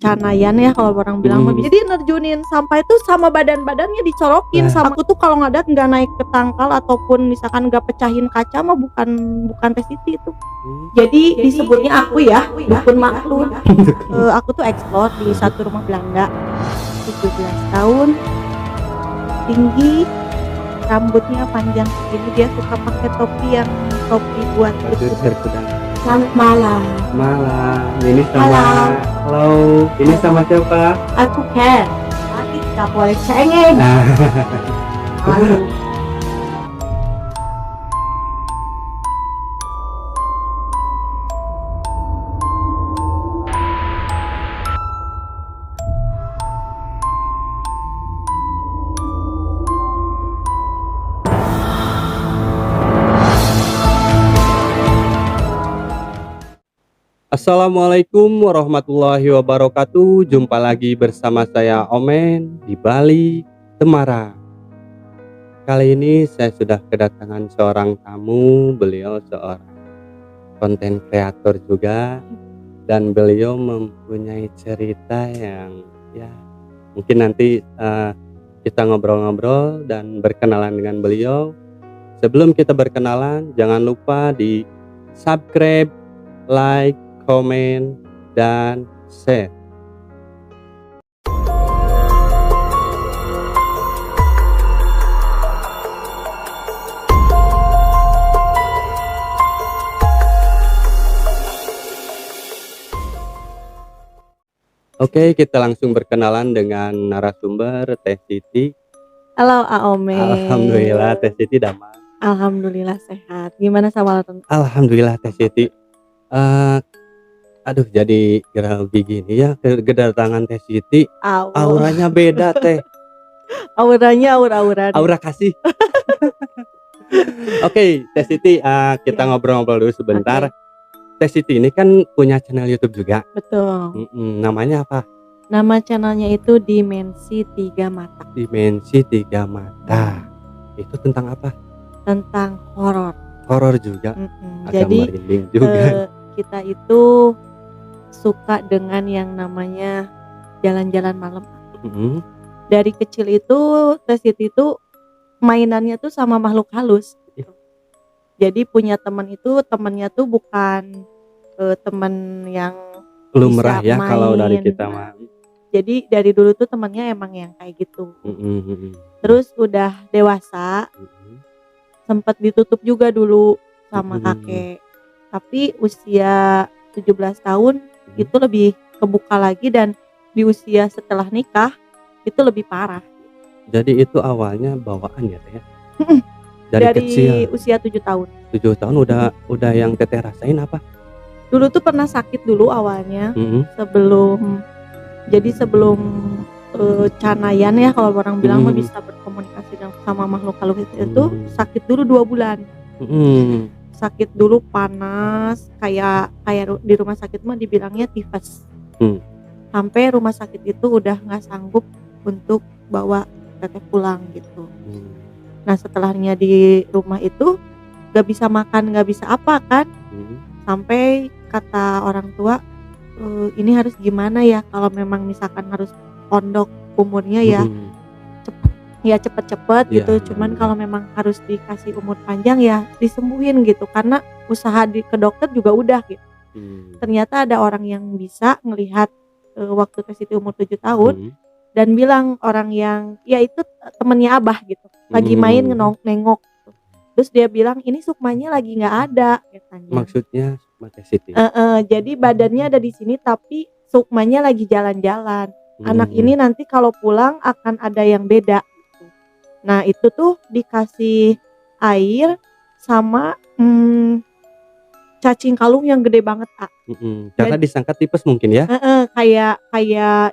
Canayan ya kalau orang bilang mah. Jadi nerjunin sampah itu sama badan-badannya dicolokin sama aku tuh kalau ngadat nggak naik ke tangkal ataupun misalkan nggak pecahin kaca mah bukan Teh Siti itu. Jadi disebutnya aku ya dukun maklum. Aku tuh eksplor di satu rumah Belanda 17 tahun, tinggi, rambutnya panjang segini, dia suka pakai topi buat berkuda. Selamat malam. Ini sama halo. Ini sama siapa? Aku Ken. Tapi nggak boleh cengeng. Halo. Assalamualaikum warahmatullahi wabarakatuh. Jumpa lagi bersama saya Omen di Bali, Temara. Kali ini saya sudah kedatangan seorang tamu. Beliau seorang konten kreator juga, dan beliau mempunyai cerita yang ya mungkin nanti kita ngobrol-ngobrol dan berkenalan dengan beliau. Sebelum kita berkenalan, jangan lupa di subscribe, like, komen, dan share. Oke, kita langsung berkenalan dengan narasumber Teh Siti. Halo Aome. Alhamdulillah Teh Siti damai. Alhamdulillah sehat. Gimana sama lo? Alhamdulillah Teh Siti. Aduh, jadi grogi gini ya kedatangan Teh Siti. Auranya beda Teh. Auranya aura kasih. Oke, Teh Siti, kita ngobrol-ngobrol dulu sebentar. Teh Siti ini kan punya channel YouTube juga. Betul. Namanya apa? Nama channelnya itu Dimensi 3 Mata. Dimensi 3 Mata. Itu tentang apa? Tentang horor. Horor juga. Agak Jadi merinding juga. kita itu suka dengan yang namanya jalan-jalan malam. Dari kecil itu Teh Siti itu mainannya tuh sama makhluk halus. Jadi punya temennya tuh bukan temen yang lumrah ya main. Kalau dari kita mah. Jadi dari dulu tuh temennya emang yang kayak gitu. Terus udah dewasa, sempat ditutup juga dulu sama kakek. Tapi usia 17 tahun itu lebih kebuka lagi, dan di usia setelah nikah itu lebih parah. Jadi itu awalnya bawaan ya Teh? Dari kecil. Usia 7 tahun. 7 tahun udah yang Teteh rasain apa? Dulu tuh pernah sakit dulu awalnya. Sebelum Canayan ya kalau orang bilang mah bisa berkomunikasi sama makhluk halus itu sakit dulu 2 bulan. Sakit dulu panas, kayak di rumah sakit mah dibilangnya tifus. Sampai rumah sakit itu udah nggak sanggup untuk bawa Teteh pulang gitu. Nah setelahnya di rumah itu nggak bisa makan, nggak bisa apa kan, sampai kata orang tua, ini harus gimana ya kalau memang misalkan harus pondok umurnya ya cepet-cepet gitu. Cuman kalau memang harus dikasih umur panjang ya disembuhin gitu, karena usaha ke dokter juga udah gitu. Ternyata ada orang yang bisa ngelihat waktu Teh Siti umur 7 tahun dan bilang, orang yang ya itu temennya Abah gitu lagi main nengok gitu. Terus dia bilang ini sukmanya lagi nggak ada katanya. Maksudnya sukma Teh Siti? Jadi badannya ada di sini tapi sukmanya lagi jalan-jalan. Anak ini nanti kalau pulang akan ada yang beda. Nah itu tuh dikasih air sama cacing kalung yang gede banget Karena disangka tipes mungkin ya? Kayak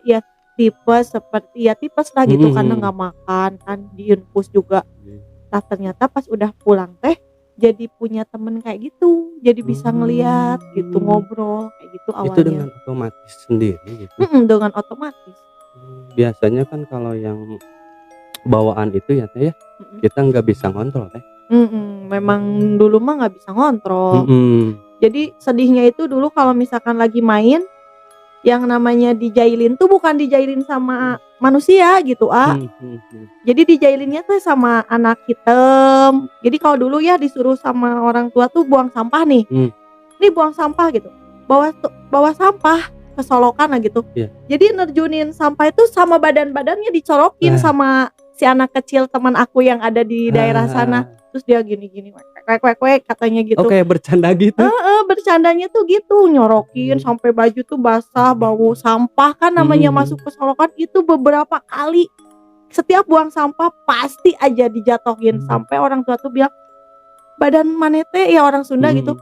ya tipes, seperti ya tipes lah gitu. Karena nggak makan kan, diinfus juga. Nah ternyata pas udah pulang Teh jadi punya temen kayak gitu, jadi bisa ngelihat gitu, ngobrol kayak gitu awalnya. Itu dengan otomatis sendiri gitu? Dengan otomatis. Biasanya kan kalau yang bawaan itu ya Teh ya, kita nggak bisa ngontrol Teh. Memang dulu mah nggak bisa ngontrol. Jadi sedihnya itu dulu kalau misalkan lagi main yang namanya dijailin tuh bukan dijailin sama manusia gitu jadi dijailinnya tuh sama anak hitam. Jadi kalau dulu ya disuruh sama orang tua tuh buang sampah nih nih buang sampah gitu, bawa sampah ke solokan lah gitu. Jadi nerjunin sampah itu sama badannya dicolokin sama si anak kecil teman aku yang ada di daerah sana. Terus dia gini-gini wek katanya gitu. Kayak bercanda gitu. Bercandanya tuh gitu, nyorokin sampai baju tuh basah, bau sampah kan namanya masuk ke solokan itu beberapa kali. Setiap buang sampah pasti aja dijatohin sampai orang tua tuh bilang, "Badan manete ya orang Sunda gitu.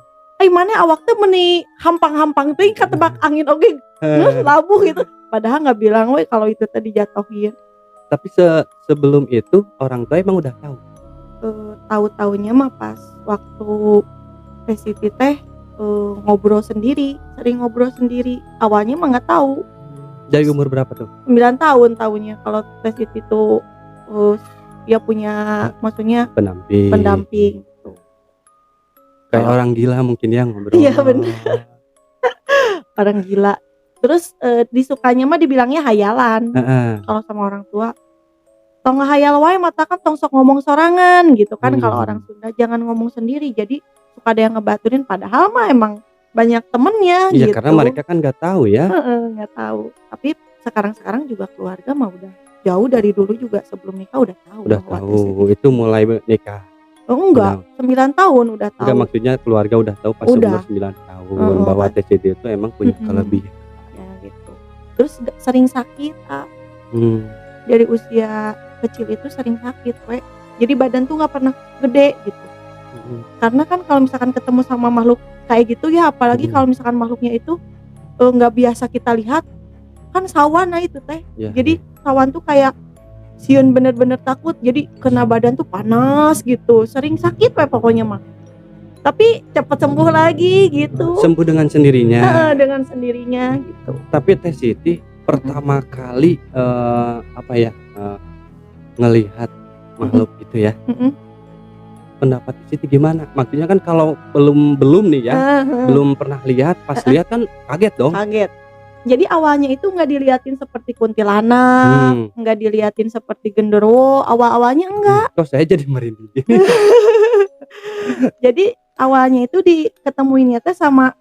Mana awak tuh meni hampang-hampang teh katebak angin oge labuh gitu." Padahal enggak bilang we kalau itu tadi dijatohin. Tapi sebelum itu orang tua emang udah tahu. Tahu-taunya mah pas waktu Teh Siti teh sering ngobrol sendiri. Awalnya mah nggak tahu. Dari umur berapa tuh? 9 tahun tahunya kalau Teh Siti tuh dia punya maksudnya pendamping gitu. Kayak orang gila mungkin ya ngobrol. Iya benar. Orang gila. Terus disukanya mah dibilangnya hayalan. Kalau sama orang tua tong ngahayal wae mata kan tong sok ngomong sorangan gitu kan. Kalau orang Sunda jangan ngomong sendiri. Jadi suka ada yang ngebaturin padahal mah emang banyak temennya gitu. Karena mereka kan nggak tahu ya. Nggak tahu. Tapi sekarang juga keluarga mah udah jauh dari dulu juga sebelum nikah udah tahu. Udah tahu itu mulai nikah. Enggak, 9 tahun udah tahu. Enggak, maksudnya keluarga udah tahu pas umur 9 tahun bahwa Teh Siti itu emang punya kelebihan. Ya gitu. Terus sering sakit, dari usia kecil itu sering sakit, jadi badan tuh nggak pernah gede gitu. Karena kan kalau misalkan ketemu sama makhluk kayak gitu ya, apalagi kalau misalkan makhluknya itu nggak biasa kita lihat, kan sawan itu teh. Jadi sawan tuh kayak sieun bener-bener takut, jadi kena badan tuh panas gitu, sering sakit pokoknya mah. Tapi cepat sembuh lagi gitu. Sembuh dengan sendirinya. Dengan sendirinya gitu. Tapi Teh Siti pertama kali ngelihat makhluk itu ya. Pendapat Siti gimana? Maksudnya kan kalau belum nih ya, belum pernah lihat, pas lihat kan kaget dong. Kaget. Jadi awalnya itu nggak diliatin seperti kuntilanak, nggak diliatin seperti genderuwo, awalnya enggak. Kok saya jadi merinding. Jadi awalnya itu diketemuinnya teh sama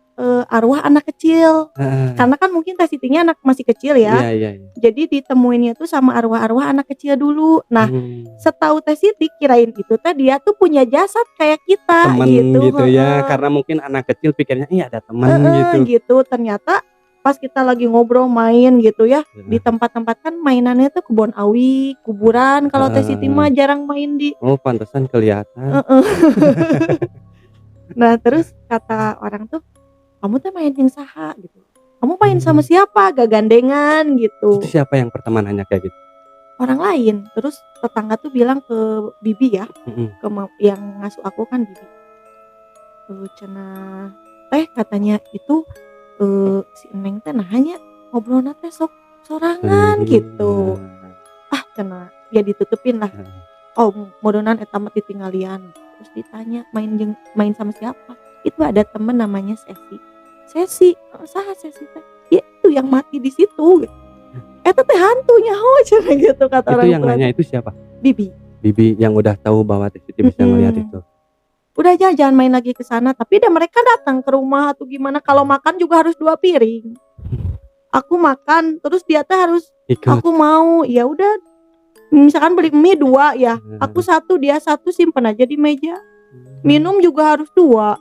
arwah anak kecil. Karena kan mungkin Teh Sitinya anak masih kecil ya. Jadi ditemuinnya tuh sama arwah-arwah anak kecil dulu. Nah, setahu Teh Siti kirain itu teh dia tuh punya jasad kayak kita temen gitu ya. Karena mungkin anak kecil pikirnya ada teman gitu. Ternyata pas kita lagi ngobrol main gitu ya, di tempat-tempat kan mainannya tuh kebun awi, kuburan. Kalau Teh Siti mah jarang main di. Oh, pantesan kelihatan. Nah, terus kata orang tuh, "Kamu tuh main yang saha gitu. Kamu main sama siapa? Gak gandengan gitu." Itu siapa yang pertama nanya kayak gitu? Orang lain. Terus tetangga tuh bilang ke bibi ya, ke yang ngasuh aku kan bibi. Cenah teh katanya itu si Neng teh nanya ngobrolna teh sok sorangan gitu. Cenah ya ditutupin lah. Oh, modonan eta mah ditinggalian. Terus ditanya main sama siapa? Itu ada temen namanya Sesi. Saha Sesi teh? Ya itu yang mati di situ. Eta teh hantunya cenah gitu kata orang tua. Itu yang nanya itu siapa? Bibi yang udah tahu bahwa Teh Siti bisa ngelihat itu. Udah aja jangan main lagi ke sana, tapi dia mereka datang ke rumah atau gimana. Kalau makan juga harus 2 piring. Aku makan terus dia teh harus ikut. Aku mau, ya udah. Misalkan beli mie 2 ya, aku 1 dia 1 simpen aja di meja. Minum juga harus 2.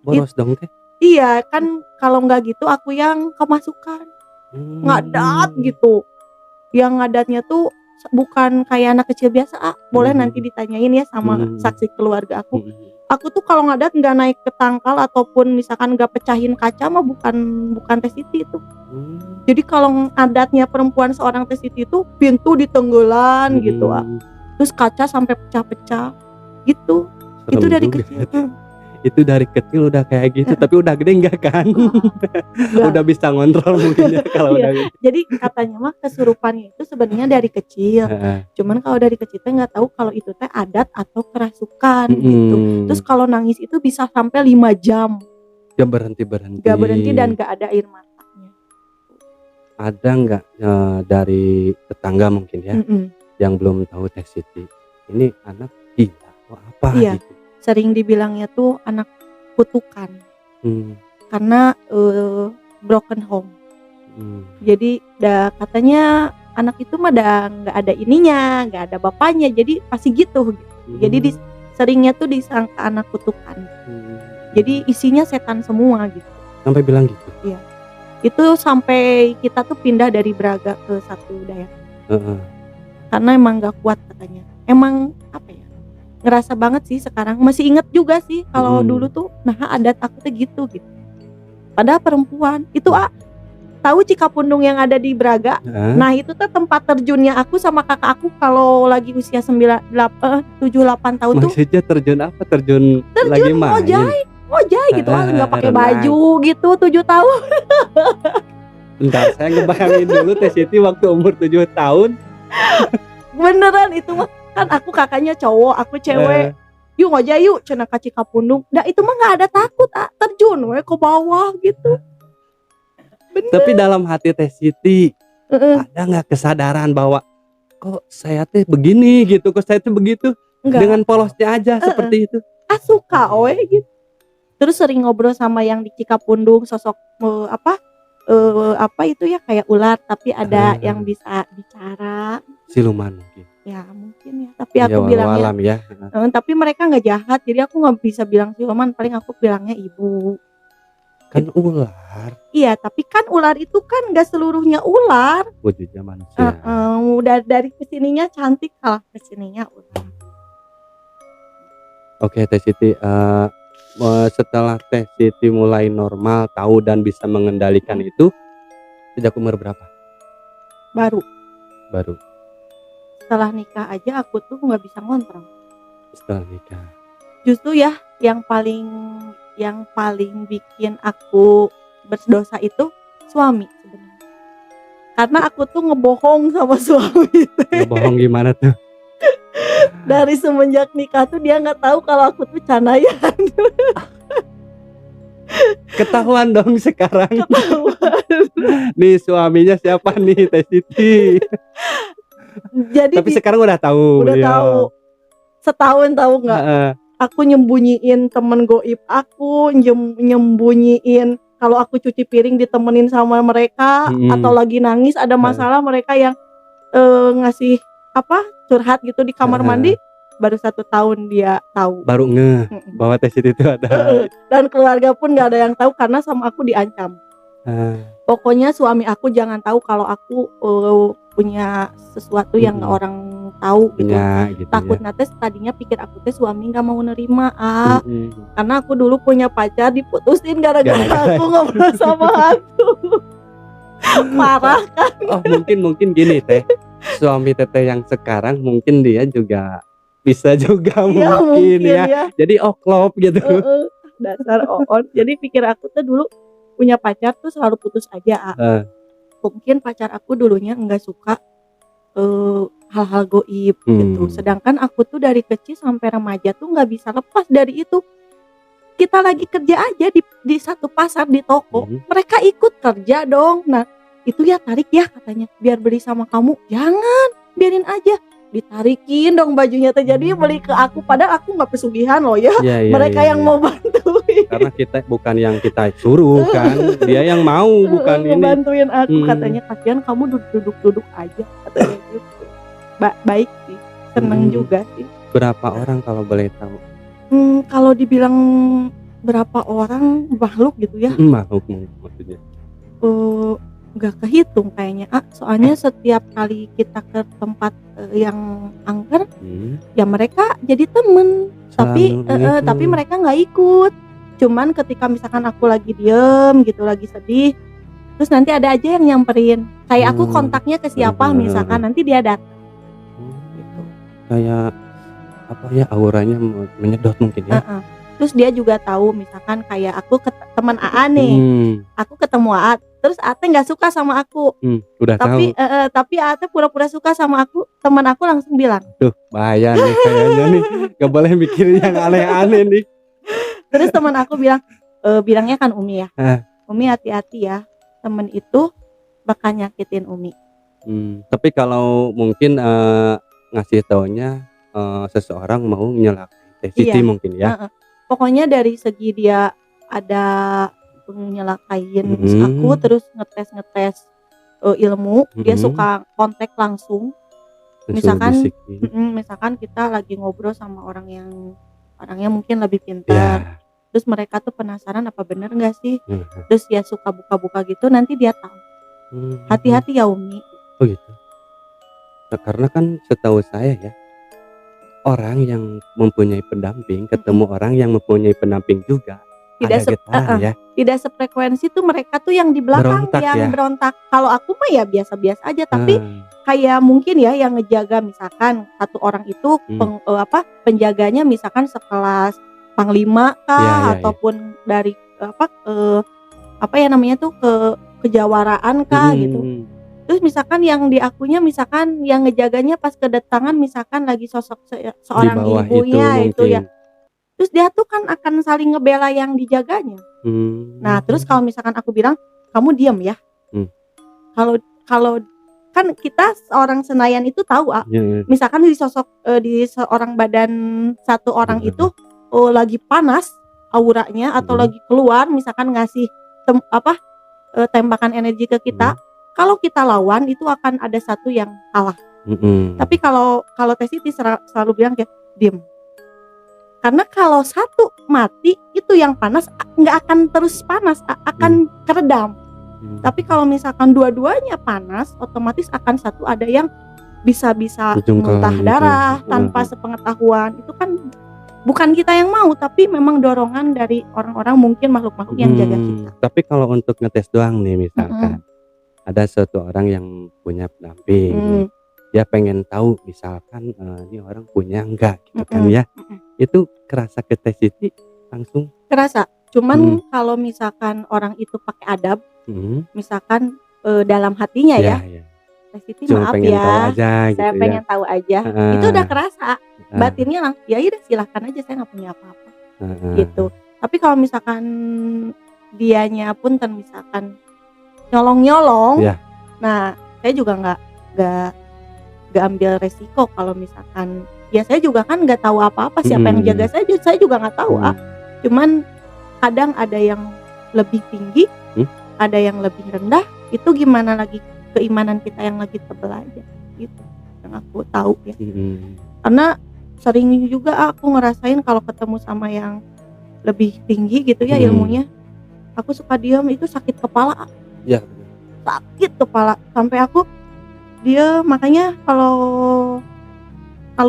Boros dong teh. Iya kan, kalau nggak gitu aku yang kemasukan. Ngadat gitu. Yang ngadatnya tuh bukan kayak anak kecil biasa. Boleh nanti ditanyain ya sama saksi keluarga aku. Aku tuh kalau ngadat nggak naik ke tangkal ataupun misalkan nggak pecahin kaca mah bukan Teh Siti itu. Jadi kalau ngadatnya perempuan seorang Teh Siti itu pintu ditenggelan gitu. Terus kaca sampai pecah-pecah gitu. Serem itu dari juga. kecil. Itu dari kecil udah kayak gitu, tapi udah gede enggak kan? Udah bisa ngontrol mungkin ya kalau udah gede. Jadi katanya mah kesurupannya itu sebenarnya dari kecil. Cuman kalau dari kecil teh nggak tahu kalau itu teh adat atau kerasukan gitu. Terus kalau nangis itu bisa sampai 5 jam. Gak berhenti. Gak berhenti dan gak ada air matanya. ada nggak dari tetangga mungkin ya yang belum tahu Teh Siti ini anak gila atau apa Iya, gitu? sering dibilangnya tuh anak kutukan Hmm, karena broken home. hmm, Jadi katanya anak itu mah nggak ada ininya, nggak ada bapaknya, jadi pasti gitu. Jadi seringnya tuh disangka anak kutukan. Jadi isinya setan semua gitu. sampai bilang gitu. Iya. Itu sampai kita tuh pindah dari Braga ke satu daerah. Heeh. Karena emang nggak kuat katanya. Emang apa ya? Ngerasa banget sih sekarang. Masih inget juga sih kalau dulu tuh nah adat aku tuh gitu. Padahal perempuan itu tahu Cikapundung yang ada di Braga? Nah itu tuh tempat terjunnya aku sama kakak aku kalau lagi usia 7-8 tahun tuh. Maksudnya terjun apa? Terjun lagi main? Ngojay gitu kan, nggak pakai baju gitu 7 tahun. Bentar, saya ngebayangin dulu Teh Siti waktu umur 7 tahun. Beneran itu mah kan aku kakaknya cowok, aku cewek. Yuk ngojay yuk cenah ka Cikapundung. Nah itu mah nggak ada takut, terjun we ke bawah gitu. Bener. Tapi dalam hati Teh Siti ada nggak kesadaran bahwa kok saya teh begini gitu, kok saya teh begitu? Enggak. Dengan polosnya aja seperti itu. Suka we gitu. Terus sering ngobrol sama yang di Cikapundung, sosok apa itu ya kayak ular tapi ada yang bisa bicara. Siluman mungkin. Ya mungkin ya, tapi aku bilangnya alam ya. Tapi mereka nggak jahat, jadi aku nggak bisa bilang siluman, paling aku bilangnya ibu. Kan ular. Iya, tapi kan ular itu kan nggak seluruhnya ular. Wujudnya manusia. Udah dari kesininya cantik, kalah kesininya ular. Oke Teh Siti, setelah Teh Siti mulai normal, tahu dan bisa mengendalikan itu sejak umur berapa? Baru Setelah setelah nikah aja aku tuh nggak bisa ngontrol. setelah nikah. Justru ya yang paling bikin aku berdosa itu suami sebenarnya. Karena aku tuh ngebohong sama suami. Ngebohong gimana tuh? Dari semenjak nikah tuh dia nggak tahu kalau aku tuh canayan. Ketahuan dong sekarang. Nih suaminya siapa nih Teh Siti? Jadi Tapi sekarang udah tahu. Udah tahu. Setahun tahu nggak? Aku nyembunyiin temen goib aku, nyembunyiin kalau aku cuci piring ditemenin sama mereka, atau lagi nangis ada masalah mereka yang ngasih curhat gitu di kamar mandi. Baru 1 tahun dia tahu. Baru bahwa Teh Siti itu ada. Dan keluarga pun nggak ada yang tahu karena sama aku diancam. Pokoknya suami aku jangan tahu kalau aku punya sesuatu yang nggak orang tahu gitu. Takut nanti tadinya pikir aku teh suami nggak mau nerima karena aku dulu punya pacar diputusin gara-gara aku ngobrol sama hantu. Parah kan? Mungkin gini Teh, suami Teteh yang sekarang mungkin dia juga bisa juga mungkin ya. Jadi oklop gitu. Dasar oon. Jadi pikir aku tuh dulu punya pacar tuh selalu putus aja. Mungkin pacar aku dulunya enggak suka hal-hal goib gitu. Sedangkan aku tuh dari kecil sampai remaja tuh nggak bisa lepas dari itu. Kita lagi kerja aja di satu pasar di toko, mereka ikut kerja dong. Nah itu ya tarik ya katanya, biar beli sama kamu. Jangan, biarin aja. Ditarikin dong bajunya teh, jadi beli ke aku, padahal aku nggak pesugihan loh ya. Mereka yang mau bantuin. Karena kita bukan yang kita suruh kan, dia yang mau bukan ini. Bantuin aku katanya, kasihan kamu duduk aja katanya gitu. Baik sih, seneng juga sih. Berapa orang kalau boleh tahu? Kalau dibilang berapa orang makhluk gitu ya? Makhluk maksudnya? Nggak kehitung kayaknya. Soalnya setiap kali kita ke tempat yang angker, ya mereka jadi temen. Tapi mereka nggak ikut. Cuman ketika misalkan aku lagi diem gitu, lagi sedih, terus nanti ada aja yang nyamperin. Kayak aku kontaknya ke siapa, misalkan nanti dia datang. Gitu. Kayak apa ya, auranya menyedot mungkin ya. Terus dia juga tahu misalkan kayak aku teman AA nih, aku ketemu AA, terus Ate nggak suka sama aku, udah tapi tahu. Tapi Ate pura-pura suka sama aku, teman aku langsung bilang, tuh bahaya nih kayaknya nih, nggak boleh mikirin yang aneh-aneh nih. Terus teman aku bilangnya kan Umi ya, Umi hati-hati ya, temen itu bakal nyakitin Umi. Tapi kalau mungkin ngasih taunya seseorang mau nyelakain Teh Siti Iya, mungkin ya. Pokoknya dari segi dia ada nyelakain aku terus ngetes ilmu, dia suka kontak langsung. Misalkan misalkan kita lagi ngobrol sama orangnya mungkin lebih pintar. Terus mereka tuh penasaran apa bener nggak sih? Terus dia suka buka-buka gitu, nanti dia tahu. Hati-hati ya Umi. Oh gitu. Nah, karena kan setahu saya ya, orang yang mempunyai pendamping ketemu orang yang mempunyai pendamping juga tidak ada getaran ya. Tidak sefrekuensi tuh mereka tuh yang di belakang Berontak yang ya? berontak. Kalau aku mah ya biasa-biasa aja, tapi kayak mungkin ya yang ngejaga misalkan satu orang itu penjaganya misalkan sekelas panglima kah ataupun dari apa ya namanya tuh kejawaraan kah gitu. Terus misalkan yang diakunya misalkan yang ngejaganya pas kedatangan misalkan lagi sosok seorang ibunya itu ya. Terus dia tuh kan akan saling ngebela yang dijaganya. Nah terus kalau misalkan aku bilang kamu diam ya. Kalau kan kita seorang Senayan itu tahu misalkan di sosok di seorang badan satu orang itu lagi panas auranya atau lagi keluar misalkan ngasih tembakan energi ke kita. Kalau kita lawan itu akan ada satu yang kalah. Tapi kalau Teh Siti selalu bilang kayak diem. Karena kalau satu mati itu yang panas nggak akan terus panas, akan keredam. Tapi kalau misalkan dua-duanya panas, otomatis akan satu ada yang bisa muntah darah tanpa sepengetahuan. Itu kan bukan kita yang mau, tapi memang dorongan dari orang-orang mungkin makhluk-makhluk yang jaga kita. Tapi kalau untuk ngetes doang nih misalkan ada satu orang yang punya pendamping, dia pengen tahu misalkan ini orang punya enggak gitu kan ya. Itu kerasa ke Teh Siti langsung? Kerasa. Cuman kalau misalkan orang itu pakai adab, misalkan dalam hatinya ya. Teh Siti maaf ya, saya pengen tahu aja. Itu udah kerasa. Batinnya langsung ya udah silahkan aja, saya nggak punya apa-apa. Gitu. Tapi kalau misalkan dianya pun misalkan nyolong-nyolong, nah saya juga nggak ambil resiko kalau misalkan ya saya juga kan nggak tahu apa-apa siapa yang jaga saya juga nggak tahu cuman kadang ada yang lebih tinggi ada yang lebih rendah, itu gimana lagi keimanan kita yang lagi tebel aja gitu yang aku tahu ya. Karena sering juga aku ngerasain kalau ketemu sama yang lebih tinggi gitu ya ilmunya, aku suka diam, itu sakit kepala sakit kepala sampai aku makanya kalau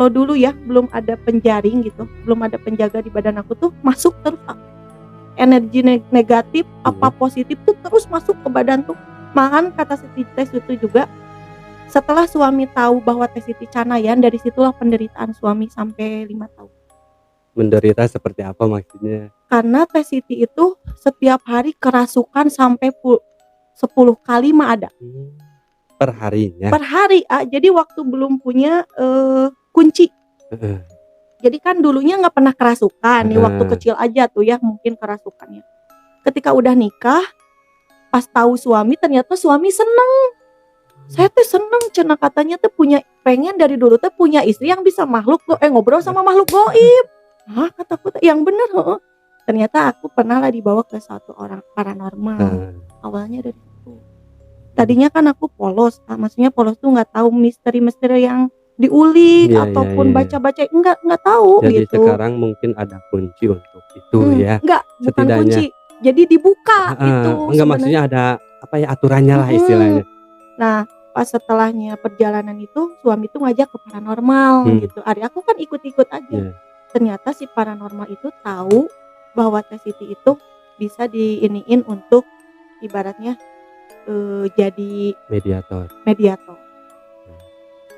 dulu ya belum ada penjaring gitu, belum ada penjaga di badan aku tuh masuk terus energi negatif apa positif tuh terus masuk ke badan tuh. Malahan kata Teh Siti juga setelah suami tahu bahwa Teh Siti Canayan, dari situlah penderitaan suami sampai 5 tahun. Menderita seperti apa maksudnya? Karena Teh Siti itu setiap hari kerasukan sampai 10 kali mah ada. Per harinya? Per hari, jadi waktu belum punya kunci. Jadi kan dulunya nggak pernah kerasukan, nih waktu kecil aja tuh ya mungkin kerasukannya. Ketika udah nikah, pas tahu suami ternyata suami seneng. Saya tuh seneng, cenah katanya tuh pengen dari dulu tuh punya istri yang bisa ngobrol sama makhluk gaib. Kataku yang bener. Ternyata aku pernah lah dibawa ke satu orang paranormal. Awalnya dari itu. Tadinya kan aku polos, maksudnya polos tuh nggak tahu misteri-misteri yang diulik ataupun baca-baca, nggak tahu. Jadi gitu. Sekarang mungkin ada kunci untuk itu ya. Enggak, bukan kunci. Jadi dibuka itu. Enggak, maksudnya ada aturannya lah istilahnya. Nah, pas setelahnya perjalanan itu suami tuh ngajak ke paranormal gitu. Adik aku kan ikut-ikut aja. Ternyata si paranormal itu tahu bahwa Teh Siti itu bisa diiniin untuk ibaratnya jadi mediator.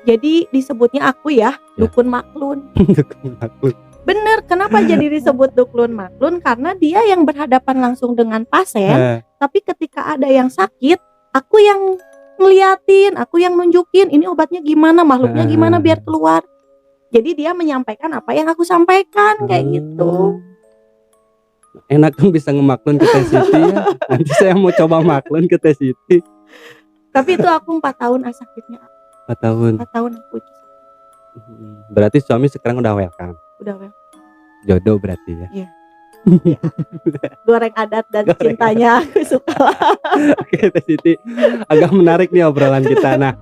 Jadi disebutnya aku dukun maklun. Dukun maklun. Bener, kenapa jadi disebut dukun maklun? Karena dia yang berhadapan langsung dengan pasien, tapi ketika ada yang sakit, aku yang ngeliatin, aku yang nunjukin ini obatnya gimana, makhluknya gimana biar keluar. Jadi dia menyampaikan apa yang aku sampaikan, kayak gitu. Enak kan bisa ngemaklun ke Teh Siti ya. Nanti saya mau coba maklun ke Teh Siti. Tapi itu aku 4 tahun sakitnya. 4 tahun. 4 tahun aku sakit. Berarti suami sekarang udah welcome. Udah well. Jodoh berarti ya. Iya. Goreng adat dan cintanya aku suka. Oke, Teh Siti, agak menarik nih obrolan kita. Nah,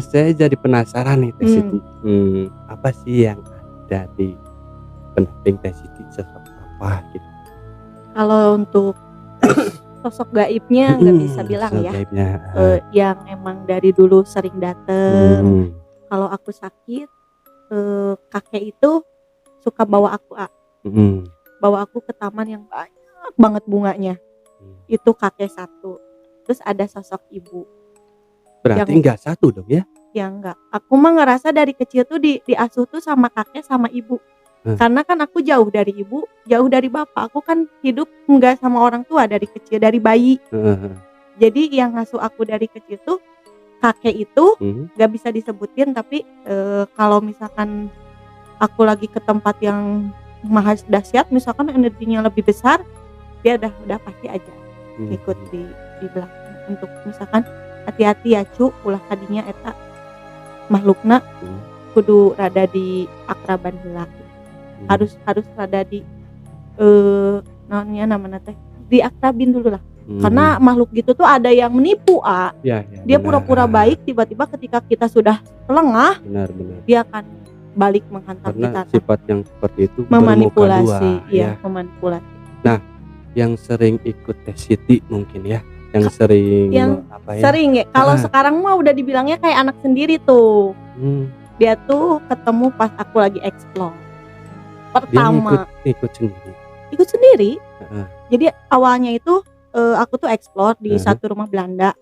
saya jadi penasaran nih Teh Siti. Apa sih yang ada di pendamping Teh Siti, sosok apa gitu? Kalau untuk sosok gaibnya nggak bisa bilang ya. Gaibnya. Yang emang dari dulu sering dateng. Kalau aku sakit, kakek itu suka bawa aku bawa aku ke taman yang banyak banget bunganya. Itu kakek satu. Terus ada sosok ibu. Berarti enggak satu dong ya? Ya enggak. Aku mah ngerasa dari kecil tuh diasuh tuh sama kakek sama ibu. Karena kan aku jauh dari ibu, jauh dari bapak. Aku kan hidup enggak sama orang tua dari kecil, dari bayi. Jadi yang ngasuh aku dari kecil tuh kakek itu enggak bisa disebutin, tapi kalau misalkan aku lagi ke tempat yang maha dahsyat, misalkan energinya lebih besar, dia udah pasti aja ikut di belakang untuk misalkan hati-hati ya cu, ulah kadinya eta makhlukna kudu rada di akraban heula. Harus rada di namanya teh diakrabin dulu lah. Karena makhluk gitu tuh ada yang menipu ya, dia pura-pura baik, tiba-tiba ketika kita sudah lengah, benar. Dia akan balik menghantam karena kita. Sifat yang seperti itu memanipulasi, ya. Memanipulasi. Nah, yang sering ikut Teh Siti mungkin ya, yang sering apa ya? Sering ya. Kalau sekarang mah udah dibilangnya kayak anak sendiri tuh. Dia tuh ketemu pas aku lagi explore. Pertama. Dia ikut sendiri. Ikut sendiri. Jadi awalnya itu aku tuh explore di satu rumah Belanda.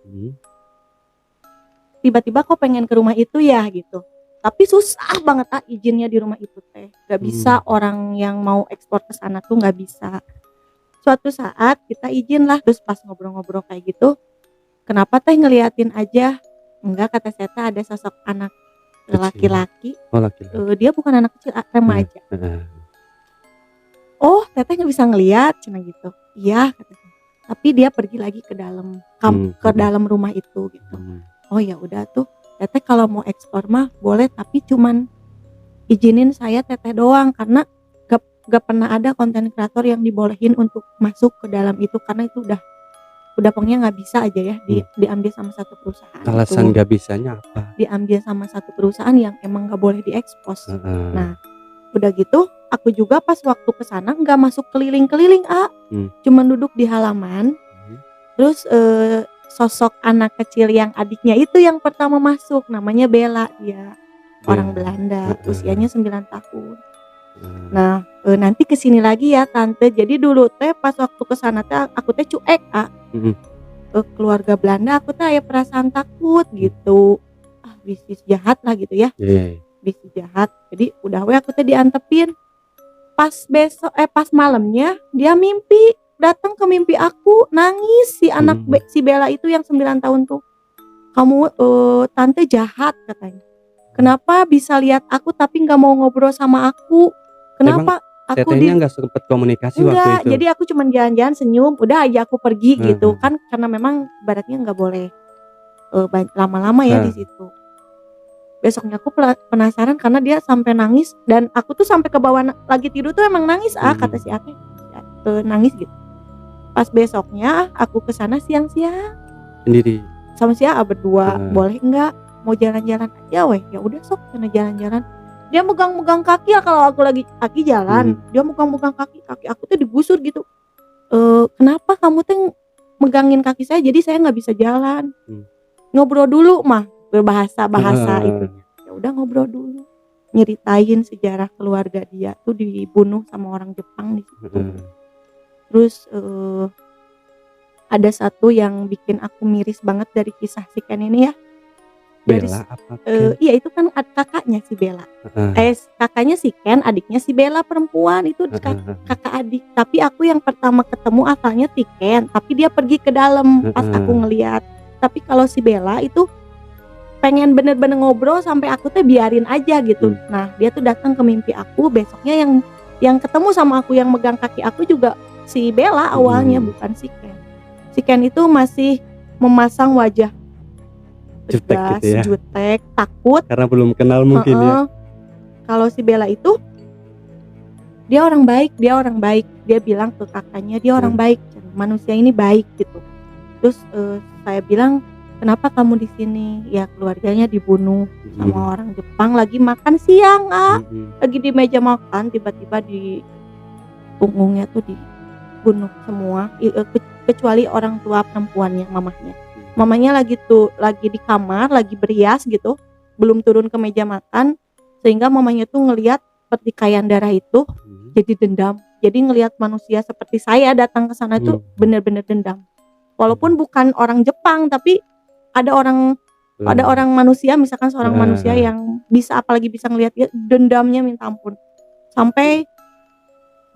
Tiba-tiba kok pengen ke rumah itu ya gitu. Tapi susah banget izinnya di rumah itu teh. Gak bisa orang yang mau ekspor ke sana tuh gak bisa. Suatu saat kita izin lah, terus pas ngobrol-ngobrol kayak gitu, kenapa teh ngeliatin aja? Enggak, kata saya ada sosok anak laki-laki. Oh, laki-laki. Dia bukan anak kecil, remaja. Oh, teteh nggak bisa ngeliat, cina gitu. Iya, katanya. Tapi dia pergi lagi ke dalam ke dalam rumah itu gitu. Oh ya udah tuh. Teteh kalau mau ekspor mah boleh, tapi cuman izinin saya teteh doang, karena gak pernah ada konten kreator yang dibolehin untuk masuk ke dalam itu, karena itu udah pokoknya nggak bisa aja ya diambil sama satu perusahaan. Alasan nggak bisanya apa? Diambil sama satu perusahaan yang emang nggak boleh diekspos. Nah udah gitu aku juga pas waktu kesana nggak masuk keliling-keliling cuman duduk di halaman. Terus sosok anak kecil yang adiknya itu yang pertama masuk, namanya Bella, dia orang Belanda, usianya 9 tahun. Nah nanti kesini lagi ya tante. Jadi dulu teh pas waktu kesana teh aku teh cuek keluarga Belanda, aku teh aya perasaan takut gitu, bisnis jahat lah gitu ya. Bisnis jahat. Jadi udah aku teh diantepin. Pas malamnya dia mimpi, datang ke mimpi aku, nangis si anak si Bella itu yang 9 tahun tuh. Kamu tante jahat katanya. Kenapa bisa lihat aku tapi nggak mau ngobrol sama aku? Kenapa? Emang tetehnya nggak sempet komunikasi waktu itu? Jadi aku cuma jalan-jalan senyum, udah aja aku pergi gitu kan, karena memang baratnya nggak boleh lama-lama ya di situ. Besoknya aku penasaran karena dia sampai nangis, dan aku tuh sampai ke bawah lagi tidur tuh emang nangis kata si Ate nangis gitu. Pas besoknya aku kesana siang-siang sendiri sama si A berdua. Boleh nggak mau jalan-jalan aja weh? Ya udah sok sana jalan-jalan. Dia megang-megang kaki ya, kalau aku lagi jalan dia megang-megang kaki aku tuh digusur gitu. Kenapa kamu tuh megangin kaki saya, jadi saya nggak bisa jalan. Ngobrol dulu mah, berbahasa itu. Ya udah ngobrol dulu, nyeritain sejarah keluarga dia tuh dibunuh sama orang Jepang di situ. Terus ada satu yang bikin aku miris banget dari kisah si Ken ini ya. Bella apa? Iya itu kan kakaknya si Bella. Kakaknya si Ken, adiknya si Bella perempuan, itu kakak adik. Tapi aku yang pertama ketemu asalnya si Ken, tapi dia pergi ke dalam pas aku ngeliat. Tapi kalau si Bella itu pengen bener-bener ngobrol sampai aku tuh biarin aja gitu. Nah dia tuh datang ke mimpi aku. Besoknya yang ketemu sama aku, yang megang kaki aku juga si Bella awalnya, bukan si Ken. Si Ken itu masih memasang wajah Jutek tegas, gitu ya. jutek, takut. Karena belum kenal mungkin ya. Heeh. Kalau si Bella itu dia orang baik, dia bilang ke kakaknya dia orang baik, manusia ini baik gitu. Terus saya bilang, kenapa kamu di sini? Ya keluarganya dibunuh sama orang Jepang lagi makan siang, lagi di meja makan tiba-tiba di punggungnya tuh dibunuh semua, kecuali orang tua perempuannya, mamahnya lagi di kamar lagi berias gitu, belum turun ke meja makan, sehingga mamanya tuh ngelihat pertikaian darah itu jadi dendam, jadi ngelihat manusia seperti saya datang ke sana itu benar-benar dendam, walaupun bukan orang Jepang tapi ada orang manusia, misalkan seorang manusia yang apalagi bisa ngelihat dia dendamnya minta ampun, sampai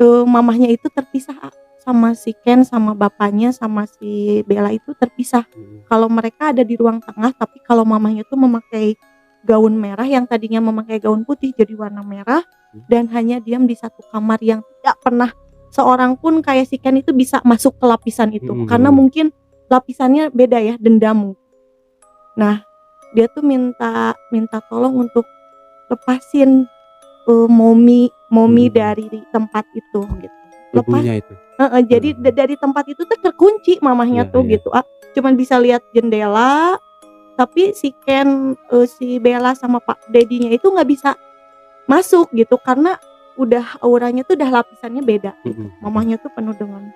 mamahnya itu terpisah sama si Ken, sama bapaknya, sama si Bella itu terpisah. Kalau mereka ada di ruang tengah, tapi kalau mamahnya tuh memakai gaun merah yang tadinya memakai gaun putih jadi warna merah, dan hanya diam di satu kamar yang tidak pernah seorang pun kayak si Ken itu bisa masuk ke lapisan itu, karena mungkin lapisannya beda ya, dendam. Nah, dia tuh minta tolong untuk lepasin momi dari tempat itu gitu. Ibunya itu. Jadi dari tempat itu tuh terkunci mamahnya gitu. Cuman bisa lihat jendela, tapi si Ken, si Bella sama Pak Dedinya itu nggak bisa masuk gitu karena udah auranya tuh udah lapisannya beda. Gitu. Mamahnya tuh penuh dengan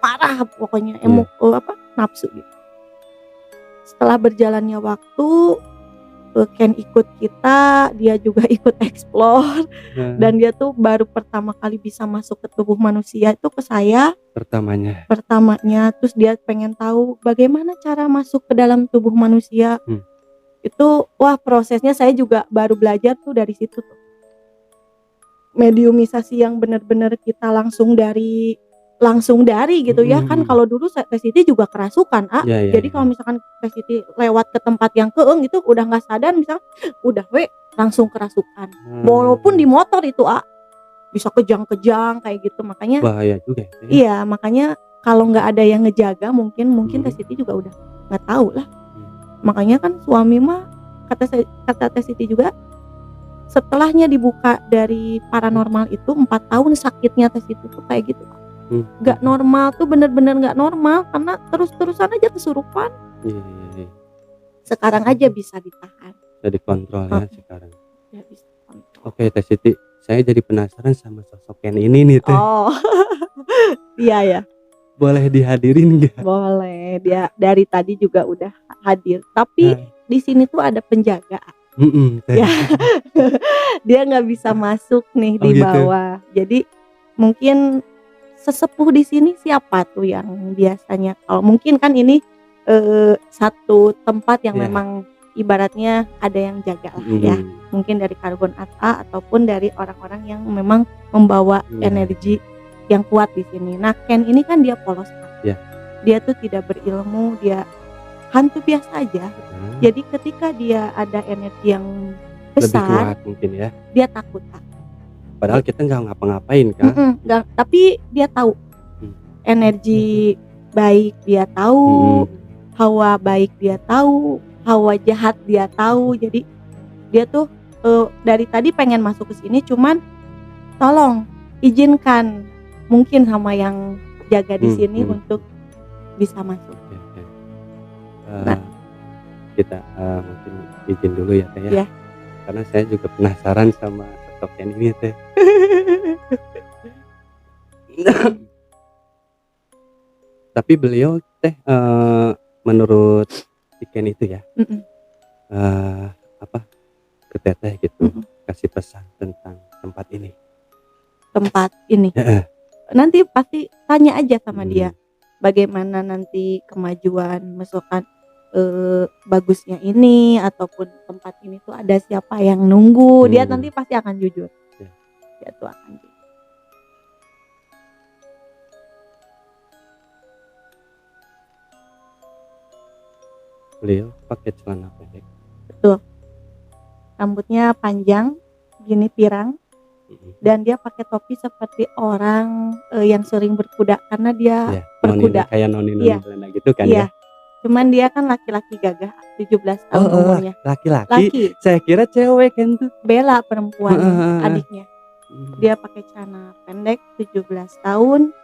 marah pokoknya, nafsu gitu. Setelah berjalannya waktu, Ken ikut kita, dia juga ikut explore, dan dia tuh baru pertama kali bisa masuk ke tubuh manusia itu ke saya. Pertamanya, terus dia pengen tahu bagaimana cara masuk ke dalam tubuh manusia. Itu prosesnya saya juga baru belajar tuh dari situ tuh. Mediumisasi yang benar-benar kita langsung dari gitu ya kan. Kalau dulu Teh Siti juga kerasukan jadi kalau misalkan Teh Siti lewat ke tempat yang keeng gitu udah nggak sadar, misalkan udah langsung kerasukan, walaupun di motor itu bisa kejang-kejang kayak gitu, makanya bahaya juga ya. Iya, makanya kalau nggak ada yang ngejaga mungkin Teh Siti juga udah nggak tahu lah. Makanya kan suami mah kata Teh Siti juga, setelahnya dibuka dari paranormal itu 4 tahun sakitnya Teh Siti tuh kayak gitu. Gak normal tuh, bener-bener gak normal karena terus-terusan aja kesurupan. Sekarang aja bisa ditahan, bisa dikontrol ya sekarang ya, bisa kontrol. Oke Teh Siti, saya jadi penasaran sama sosok Ken ini nih Teh. Iya ya, boleh dihadirin gak? Boleh, dia dari tadi juga udah hadir, tapi di sini tuh ada penjaga. Ya. Dia nggak bisa masuk nih di bawah, jadi mungkin sesepuh di sini siapa tuh yang biasanya, kalau mungkin kan ini satu tempat yang memang ibaratnya ada yang jaga lah ya, mungkin dari karbon ata ataupun dari orang-orang yang memang membawa energi yang kuat di sini. Nah Ken ini kan dia polos kan, dia tuh tidak berilmu, dia hantu biasa aja. Jadi ketika dia ada energi yang besar, lebih kuat mungkin ya, dia takut. Padahal kita nggak ngapa-ngapain kan, tapi dia tahu energi baik, dia tahu hawa baik, dia tahu hawa jahat, dia tahu. Jadi dia tuh dari tadi pengen masuk ke sini, cuman tolong izinkan mungkin sama yang jaga di sini untuk bisa masuk. Nah, kita mungkin izin dulu ya Teh ya. Karena saya juga penasaran sama sosok yang ini Teh. Tapi beliau Teh menurut Ken itu ya, ke Teteh gitu, kasih pesan tentang tempat ini. Nanti pasti tanya aja sama dia bagaimana nanti kemajuan, misalkan bagusnya ini ataupun tempat ini tuh ada siapa yang nunggu, dia nanti pasti akan jujur. Dia tuh akan jujur. Beliau pakai celana pendek. Betul. Rambutnya panjang, gini pirang, dan dia pakai topi seperti orang yang sering berkuda karena dia berkuda. Kayak noni Belanda gitu kan ya. Cuman dia kan laki-laki gagah, 17 tahun umurnya. Laki-laki. Laki. Saya kira cewek kan tuh. Bella perempuan, Heeh. adiknya. Dia pakai celana pendek, 17 tahun,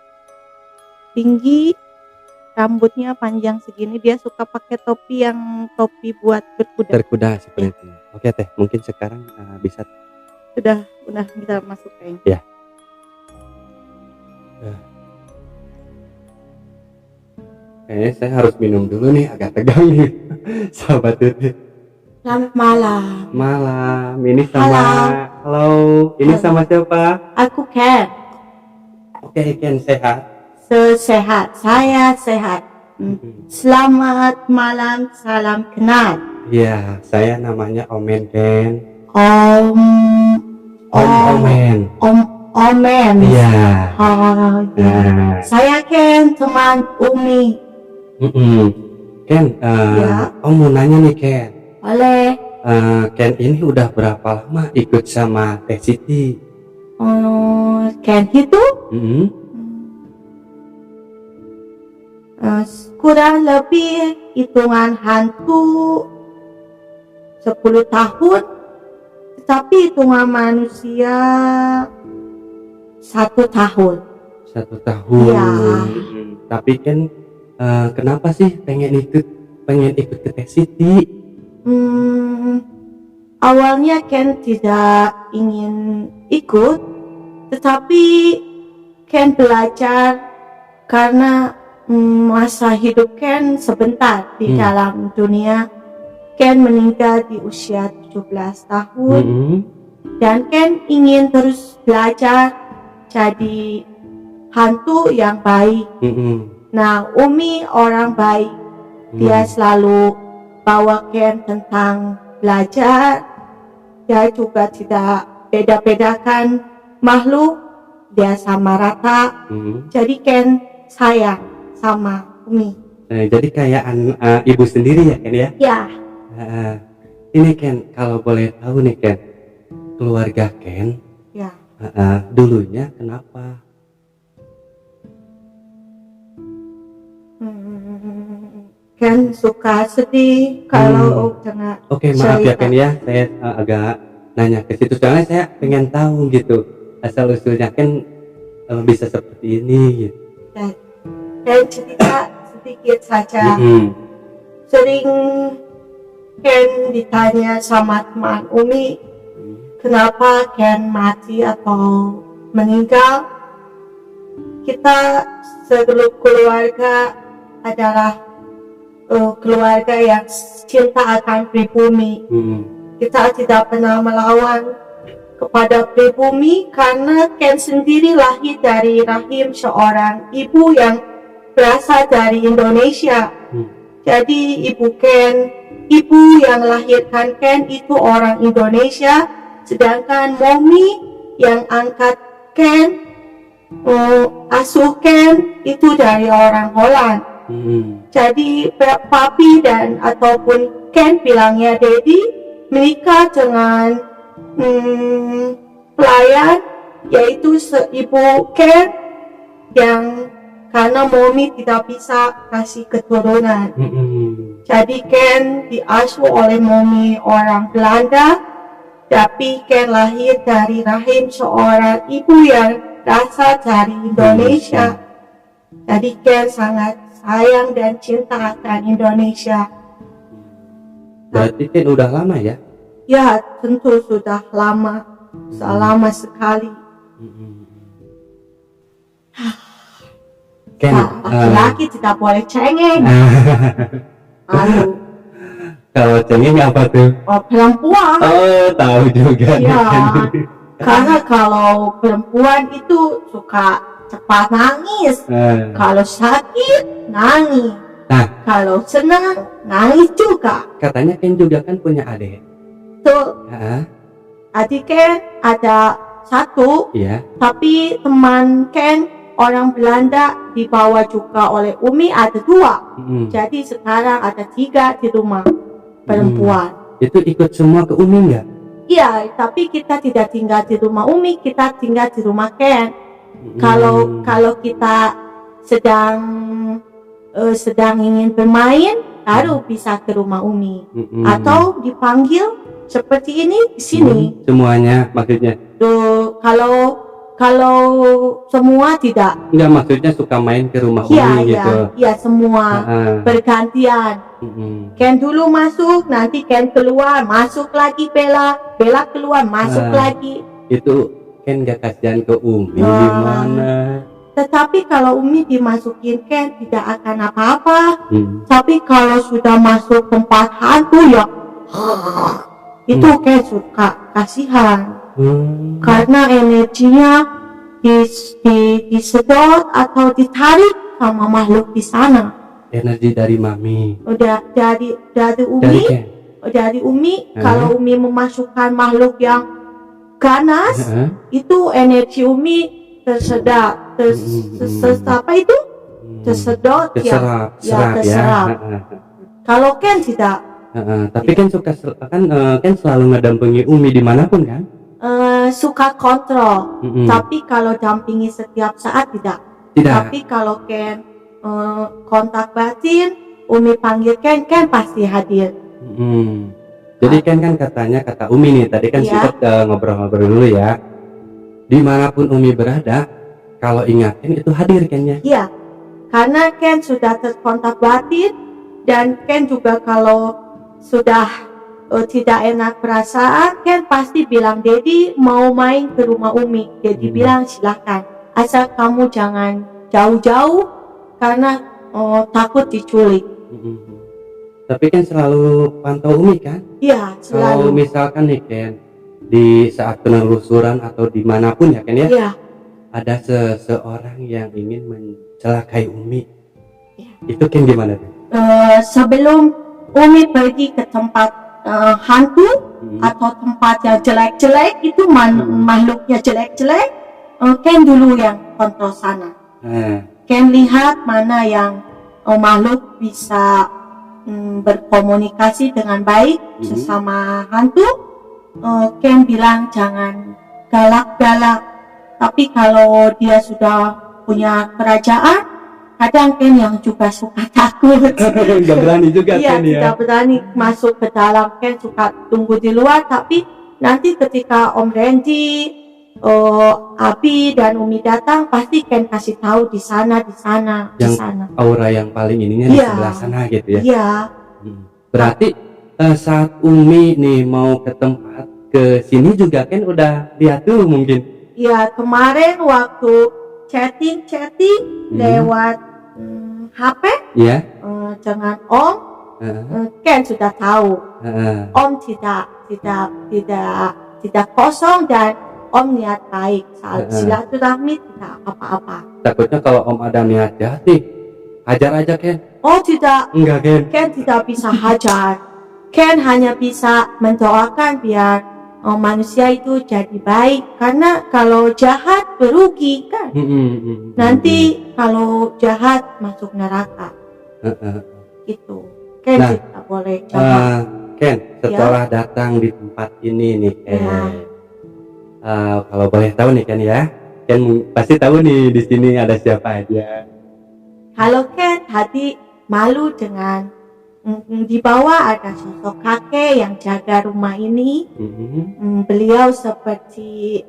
tinggi, rambutnya panjang segini. Dia suka pakai topi buat berkuda. Berkuda seperti itu. Oke teh, mungkin sekarang bisa. Udah bisa masuk kayaknya. Ya. Kayaknya saya harus minum dulu nih, agak tegang nih. Sahabat Tuti. Selamat malam. Malam. Ini sama halo. Ini sama siapa? Aku Ken. Oke, Ken sehat. Sehat. Saya sehat. Selamat malam, salam kenal. Iya, saya namanya Omen Ken. Omen. Iya. Nah. Saya Ken, teman Umi. Ken, Ya. Om mau nanya nih Ken. Boleh. Ken ini udah berapa lama ikut sama Teh Siti? Ken itu kurang lebih hitungan hantu 10 tahun, tetapi hitungan manusia 1 tahun. 1 tahun. Iya. Tapi kan kenapa sih pengen ikut ke Teh Siti? Awalnya Ken tidak ingin ikut, tetapi Ken belajar karena masa hidup Ken sebentar di dalam dunia. Ken meninggal di usia 17 tahun dan Ken ingin terus belajar jadi hantu yang baik. Nah, Umi orang baik. Dia selalu bawa Ken tentang belajar. Dia juga tidak beda-bedakan makhluk. Dia sama rata. Jadi Ken sayang sama Umi. Jadi kayak ibu sendiri ya Ken ya? Ya. Ini Ken, kalau boleh tahu nih Ken, keluarga Ken Ya. dulunya kenapa? Ken suka sedih kalau tengah. Oke, maaf ya Ken ya, saya agak nanya ke situ soalnya saya pengen tahu gitu asal usulnya Ken bisa seperti ini gitu. Ken cerita sedikit saja. Sering Ken ditanya sama teman Umi, kenapa Ken mati atau meninggal? Kita seluruh keluarga adalah keluarga yang cinta akan pribumi. Kita tidak pernah melawan kepada pribumi karena Ken sendiri lahir dari rahim seorang ibu yang berasal dari Indonesia. Jadi ibu yang melahirkan Ken itu orang Indonesia, sedangkan Mommy yang angkat Ken, asuh Ken itu dari orang Holland. Jadi papi dan ataupun Ken bilangnya Daddy menikah dengan pelayan, yaitu ibu Ken yang karena Mommy tidak bisa kasih keturunan. Jadi Ken diasuh oleh Mommy orang Belanda, tapi Ken lahir dari rahim seorang ibu yang berasal dari Indonesia. Jadi Ken sangat sayang dan cinta akan Indonesia. Berarti Ken udah lama ya? Ya, tentu sudah lama, selama sekali. Ken, laki-laki tidak boleh cengeng. Kalau cengeng apa tuh? Perempuan. Tahu juga. Ya, karena kalau perempuan itu suka cepat nangis. Kalau sakit nangis. Kalau senang nangis juga. Katanya Ken juga kan punya adik. Tuh. Adik Ken ada 1. Iya. Tapi teman Ken orang Belanda dibawa juga oleh Umi ada 2. Jadi sekarang ada 3 di rumah perempuan. Itu ikut semua ke Umi nggak? Iya, tapi kita tidak tinggal di rumah Umi, kita tinggal di rumah Ken. Kalau kita sedang ingin bermain, baru bisa ke rumah Umi. Mm-mm. Atau dipanggil seperti ini di sini. Semuanya maksudnya? Tuh, kalau semua tidak. Enggak, maksudnya suka main ke rumah Iya, Umi gitu. Iya, semua bergantian. Ken dulu masuk, nanti Ken keluar, masuk lagi Bella keluar, masuk lagi. Itu Ken gak kasihan ke Umi gimana? Tetapi kalau Umi dimasukin Ken tidak akan apa-apa. Tapi kalau sudah masuk tempat hantu ya, itu Ken suka kasihan. Karena energinya disedot atau ditarik sama makhluk di sana. Energi dari Mami. Udah dari Umi. Dari Umi, kalau Umi memasukkan makhluk yang ganas, itu energi Umi tersedot, apa itu? Tersedot ya, terserap. Kalau Ken tidak. Tapi kan suka kan selalu ngedampingi Umi dimanapun kan? Suka kontrol. Tapi kalau dampingi setiap saat tidak. Tapi kalau Ken kontak batin, Umi panggil Ken pasti hadir. Jadi kan katanya kata Umi nih tadi kan sempat ngobrol-ngobrol dulu ya. Dimanapun Umi berada, kalau ingatin itu hadir Ken-nya. Iya, karena Ken sudah terkontak batin dan Ken juga kalau sudah tidak enak perasaan, Ken pasti bilang Dedi mau main ke rumah Umi. Dedi bilang silahkan, asal kamu jangan jauh-jauh karena takut diculik. Tapi kan selalu pantau Umi kan? Iya, selalu. Kalau misalkan nih Ken, di saat penelusuran atau dimanapun ya Ken ya, ada seseorang yang ingin mencelakai Umi, itu Ken gimana Ken? Sebelum Umi pergi ke tempat hantu atau tempat yang jelek-jelek, itu makhluknya jelek-jelek, Ken dulu yang kontrol sana. Ken lihat mana yang makhluk bisa berkomunikasi dengan baik sesama hantu. Ken bilang jangan galak-galak, tapi kalau dia sudah punya kerajaan, kadang Ken yang juga suka takut. Gak berani juga Ken ya? Tidak berani masuk ke dalam. Ken suka tunggu di luar, tapi nanti ketika Om Randy, Abi dan Umi datang, pasti Ken kasih tahu di sana. Yang aura yang paling ininya di sebelah sana gitu ya? Iya. Berarti saat Umi nih mau ke tempat ke sini juga Ken udah lihat dulu mungkin? Iya, kemarin waktu chatting lewat HP dengan Om, Ken sudah tahu. Om tidak kosong dan Om niat baik, silaturahmi tidak apa-apa. Takutnya kalau Om ada niat jahat nih, hajar aja Ken. Oh tidak, enggak Ken. Ken tidak bisa hajar. Ken hanya bisa mendoakan biar manusia itu jadi baik. Karena kalau jahat berugi kan. Nanti kalau jahat masuk neraka. Gitu. Ken tidak boleh jahat. Ken, setelah datang di tempat ini nih Ken. Kalau boleh tahu nih Ken ya, Ken pasti tahu nih di sini ada siapa aja. Kalau Ken tadi malu dengan di bawah ada sosok kakek yang jaga rumah ini. Beliau seperti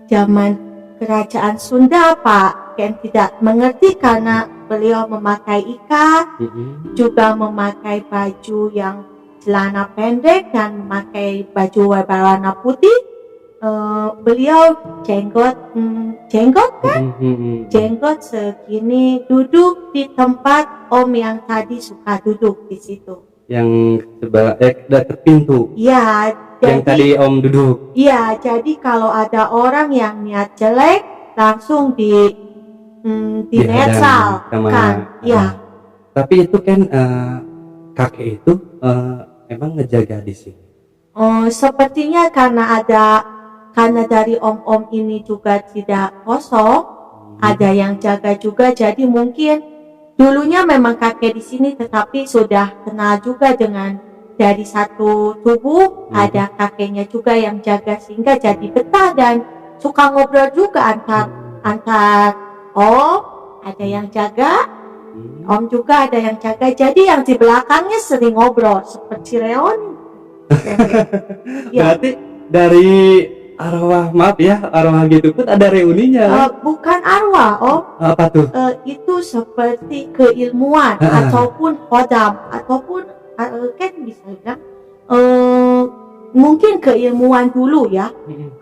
zaman kerajaan Sunda Pak. Ken tidak mengerti karena beliau memakai ikat, juga memakai baju yang celana pendek dan memakai baju berwarna putih. Beliau jenggot kan? Jenggot segini, duduk di tempat Om yang tadi suka duduk di situ. Yang sebelah dekat pintu. Iya. Yang tadi Om duduk. Iya. Jadi kalau ada orang yang niat jelek, langsung dinetsal kan? Iya. Tapi itu kan kakek itu emang ngejaga di sini. Sepertinya karena dari om-om ini juga tidak kosong, ada yang jaga juga, jadi mungkin dulunya memang kakek di sini, tetapi sudah kenal juga dengan dari satu tubuh, ada kakeknya juga yang jaga sehingga jadi betah dan suka ngobrol juga antar om, ada yang jaga, Om juga ada yang jaga. Jadi yang di belakangnya sering ngobrol seperti reoni. Ya. Berarti dari arwah, maaf ya, arwah gitu pun ada reuninya. Bukan arwah, Om. Apa tuh? Itu seperti keilmuan ataupun kodam ataupun kan bisa bilang mungkin keilmuan dulu ya.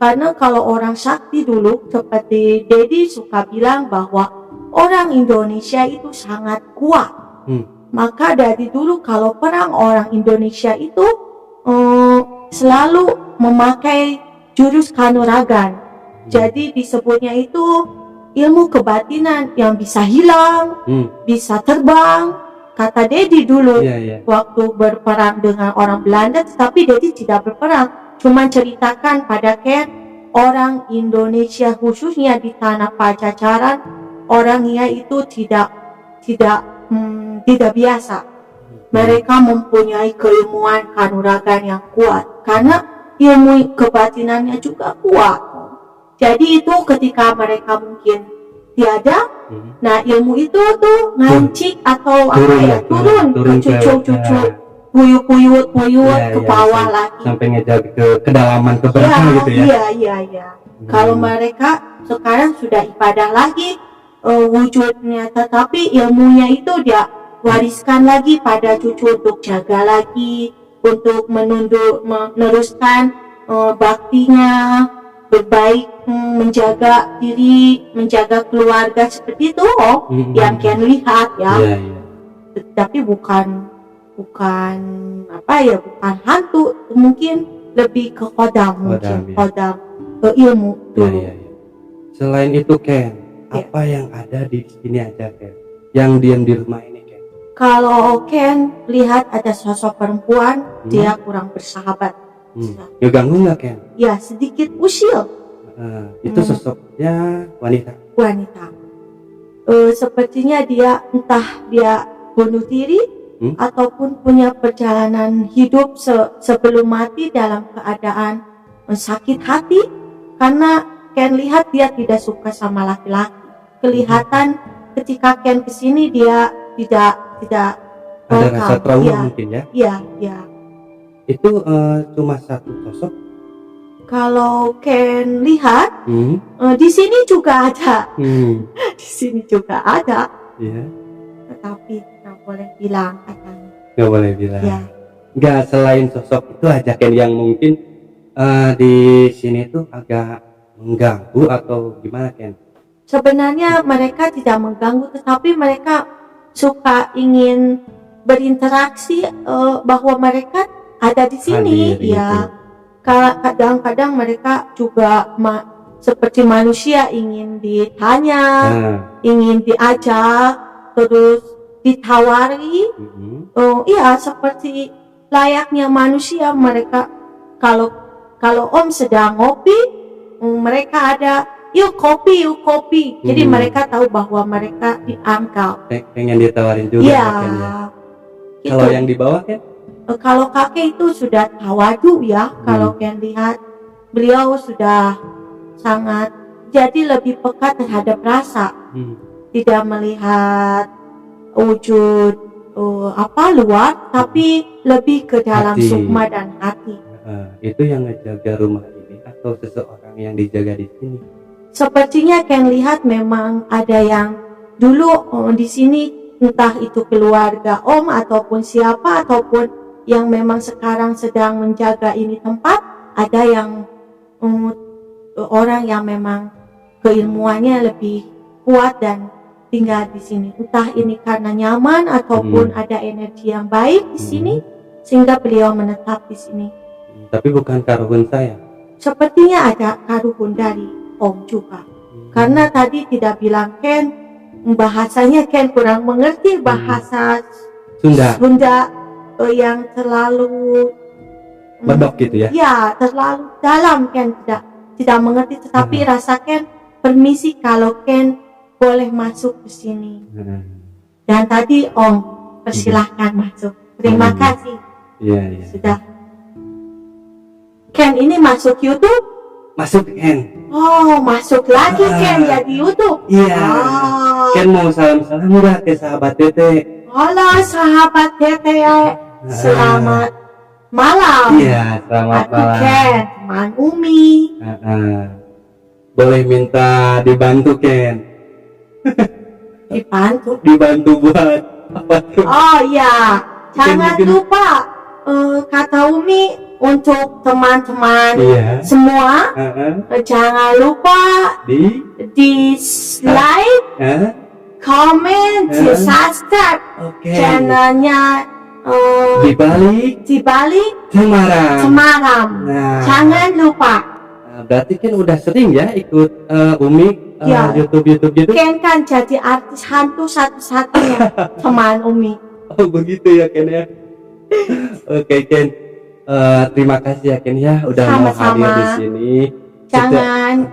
Karena kalau orang sakti dulu seperti Dedi suka bilang bahwa orang Indonesia itu sangat kuat. Maka dari dulu kalau perang orang Indonesia itu selalu memakai jurus kanuragan. Jadi disebutnya itu ilmu kebatinan yang bisa hilang, bisa terbang. Kata Dedi dulu waktu berperang dengan orang Belanda, tetapi Dedi tidak berperang, cuma ceritakan pada Ken orang Indonesia khususnya di tanah Pajajaran orangnya itu tidak biasa. Mereka mempunyai keilmuan kanuragan yang kuat karena ilmu kebatinannya juga kuat. Jadi itu ketika mereka mungkin tiada, nah ilmu itu tuh ngancik atau turun ke cucu-cucu, puyut ke bawah lagi sampai ngejar ke kedalaman ke belakang gitu ya. Iya. Kalau mereka sekarang sudah ibadah lagi wujudnya, tetapi ilmunya itu dia wariskan lagi pada cucu untuk jaga lagi, untuk meneruskan baktinya, berbaik, menjaga diri, menjaga keluarga seperti itu yang Ken lihat ya. Tapi bukan hantu, mungkin lebih ke kodam ke ilmu dulu. Selain itu Ken, apa yang ada di sini aja Ken? Yang diam di rumah ini Ken? Kalau Ken lihat ada sosok perempuan, dia kurang bersahabat. Ya ganggu nggak Ken? Ya sedikit usil. Itu sosoknya wanita. Sepertinya dia entah dia bunuh diri ataupun punya perjalanan hidup sebelum mati dalam keadaan sakit hati, karena Ken lihat dia tidak suka sama laki-laki. Kelihatan ketika Ken kesini dia tidak ada rasa trauma mungkin ya? Iya. Itu cuma satu sosok. Kalau Ken lihat di sini juga ada. Di sini juga ada. Iya. Tetapi nggak boleh bilang katanya. Nggak boleh bilang. Ya. Nggak, selain sosok itu aja Ken yang mungkin di sini tuh agak mengganggu atau gimana Ken? Sebenarnya mereka tidak mengganggu, tetapi mereka suka ingin berinteraksi bahwa mereka ada di sini. Ya, kadang-kadang mereka juga seperti manusia ingin ditanya, ingin diajak, terus ditawari. Iya, seperti layaknya manusia mereka. Kalau Om sedang ngopi, mereka ada yuk kopi. Jadi mereka tahu bahwa mereka dianggap. Pengen ditawarin juga. Iya. Gitu. Kalau yang di bawah Ken? Kalau kakek itu sudah tawadu ya. Kalau Ken lihat beliau sudah sangat jadi lebih peka terhadap rasa. Tidak melihat wujud luar, tapi lebih ke dalam sukma dan hati. Itu yang ngejaga rumah ini atau seseorang yang dijaga di sini? Sepertinya Ken lihat memang ada yang dulu di sini, entah itu keluarga Om ataupun siapa, ataupun yang memang sekarang sedang menjaga ini tempat, ada yang orang yang memang keilmuannya lebih kuat dan tinggal di sini. Entah ini karena nyaman ataupun ada energi yang baik di sini sehingga beliau menetap di sini. Tapi bukan karuhun saya. Sepertinya ada karuhun dari Om juga. Karena tadi tidak bilang Ken, bahasanya Ken kurang mengerti bahasa Sunda yang terlalu medok gitu ya? Ya, terlalu dalam. Ken tidak mengerti, tetapi rasa Ken permisi kalau Ken boleh masuk ke sini. Dan tadi Om persilahkan masuk. Terima kasih. Iya. Sudah. Ken ini masuk YouTube masuk Ken. Oh, masuk lagi Ken ya di YouTube. Iya. Oh. Ken mau salam-salam nggak ke sahabat Tete? Halo sahabat Tete ya. Selamat malam. Iya, selamat Aku malam. Ken, teman Umi. Boleh minta dibantu Ken? Dibantu. Buat apa tuh? Oh iya, jangan Bikin- lupa kata Umi untuk teman-teman Iya. semua. Jangan lupa Di di like, comment, Hah? subscribe Oke. channelnya Di balik Semarang. Nah, Jangan lupa. berarti kan udah sering ya ikut Umi Ya. YouTube gitu. Ken kan jadi artis hantu satu-satunya teman Umi. Oh begitu ya Ken ya. Oke Ken. Terima kasih ya Ken ya udah mau Sama-sama. hadir di sini.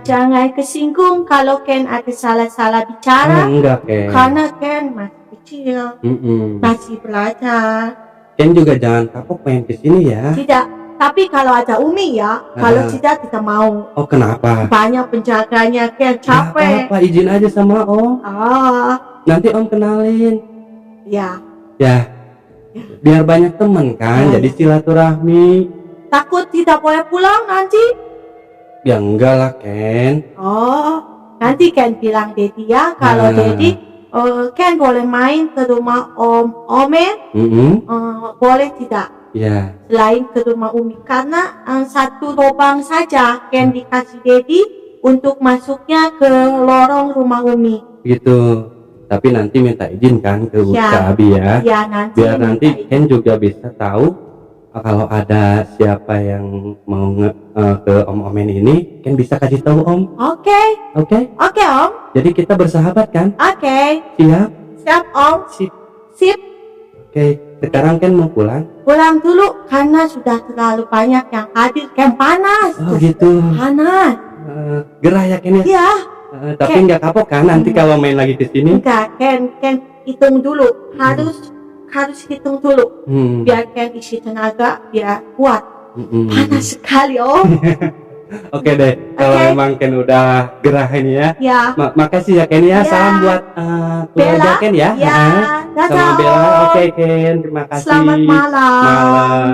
Jangan kesinggung kalau Ken ada salah-salah bicara. Enggak Ken. Karena Ken masih kecil, Mm-mm. masih belajar. Ken juga jangan kapok main kesini ya. Tidak, tapi kalau ada Umi ya, kalau tidak mau. Oh kenapa? Banyak penjaganya Ken, Nggak capek. apa-apa, izin aja sama Om. Nanti Om kenalin. Ya, Ya. Biar banyak temen kan, Oh. jadi silaturahmi. takut tidak boleh pulang nanti. Ya enggak lah Ken. Oh, nanti Ken bilang Dedi ya, kalau Dedi Ken boleh main ke rumah Om Omen, boleh tidak? Ya. Selain ke rumah Umi, karena satu lubang saja Ken dikasih Dedi untuk masuknya ke lorong rumah Umi. Gitu. Tapi nanti minta izin kan ke Ya. Abi ya. Ya nanti. Biar nanti Ken juga bisa tahu kalau ada siapa yang mau ke Om Omen ini, Ken bisa kasih tahu Om. Oke, Oke? oke Om. Jadi kita bersahabat kan? Oke, Siap? siap Om. Sip. Sip. Oke. Sekarang Ken mau pulang? Pulang dulu karena sudah terlalu banyak yang hadir. Ken panas. Oh gitu. Panas. Gerah ya Ken ya? Ya. Tapi nggak kapok kan nanti kalau main lagi ke sini? Enggak, Ken hitung dulu. Harus hitung dulu. Biar Ken isi tenaga, biar kuat. Panas sekali Om. Oke deh. Kalau Oke. memang Ken udah gerah ini ya. Ya. Makasih ya Ken ya. Ya. Salam buat keluarga Bella. Ken ya. Ya. Sama Dadah Bella. Om. Oke Ken. Terima kasih. Selamat malam. Malam.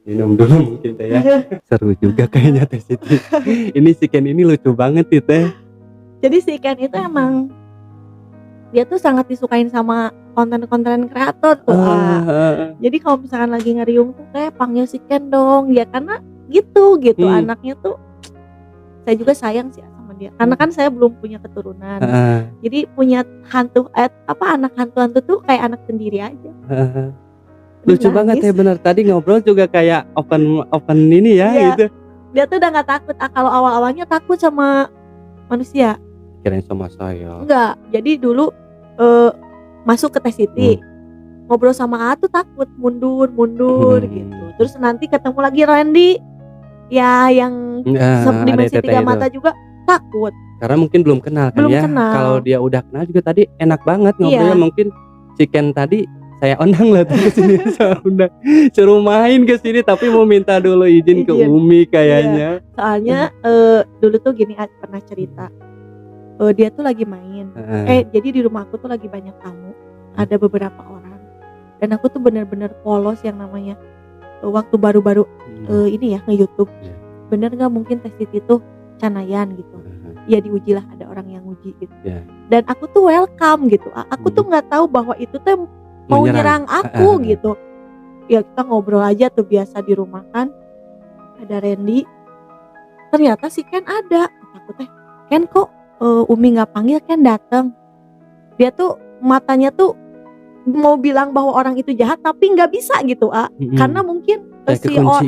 Minum dulu mungkin teh ya. Seru juga kayaknya Teh Siti. Ini si Ken ini lucu banget sih Teh. Jadi si Ken itu emang dia tuh sangat disukain sama konten-konten kreator tuh. Jadi kalau misalkan lagi ngeriung tuh kayak panggil si Ken dong ya, karena gitu anaknya tuh saya juga sayang sih sama dia. Karena kan saya belum punya keturunan. Jadi punya anak hantu-hantu tuh kayak anak sendiri aja. Lucu banget ya, bener. Tadi ngobrol juga kayak open ini ya, Iya. gitu. Dia tuh udah nggak takut. Kalau awal-awalnya takut sama manusia. Kirain sama saya. Enggak. Jadi dulu masuk ke Teh Siti, ngobrol sama A tuh takut, mundur gitu. Terus nanti ketemu lagi Randy, ya yang dimensi Tete 3 itu. mata juga takut. Karena mungkin belum kenal kan Belum ya. kenal. Kalau dia udah kenal juga tadi enak banget ngobrolnya. Iya. Mungkin si Ken tadi saya undang lah tuh ke sini. Saya undang, suruh main ke sini tapi mau minta dulu izin ke Izin. Umi kayaknya. Soalnya dulu tuh gini pernah cerita. Dia tuh lagi main. Jadi di rumah aku tuh lagi banyak tamu. Ada beberapa orang. Dan aku tuh bener-bener polos yang namanya waktu baru-baru ini ya nge-YouTube. Iya. Bener nggak mungkin Teh Siti tuh canayan gitu. Ya diuji lah, ada orang yang uji gitu. Iya. Dan aku tuh welcome gitu. Aku tuh nggak tahu bahwa itu tuh mau nyerang aku gitu. Ya kita ngobrol aja tuh biasa di rumah kan. Ada Randy. Ternyata si Ken ada. Aku teh, Ken kok Umi nggak panggil Ken datang. Dia tuh matanya tuh mau bilang bahwa orang itu jahat tapi nggak bisa gitu karena mungkin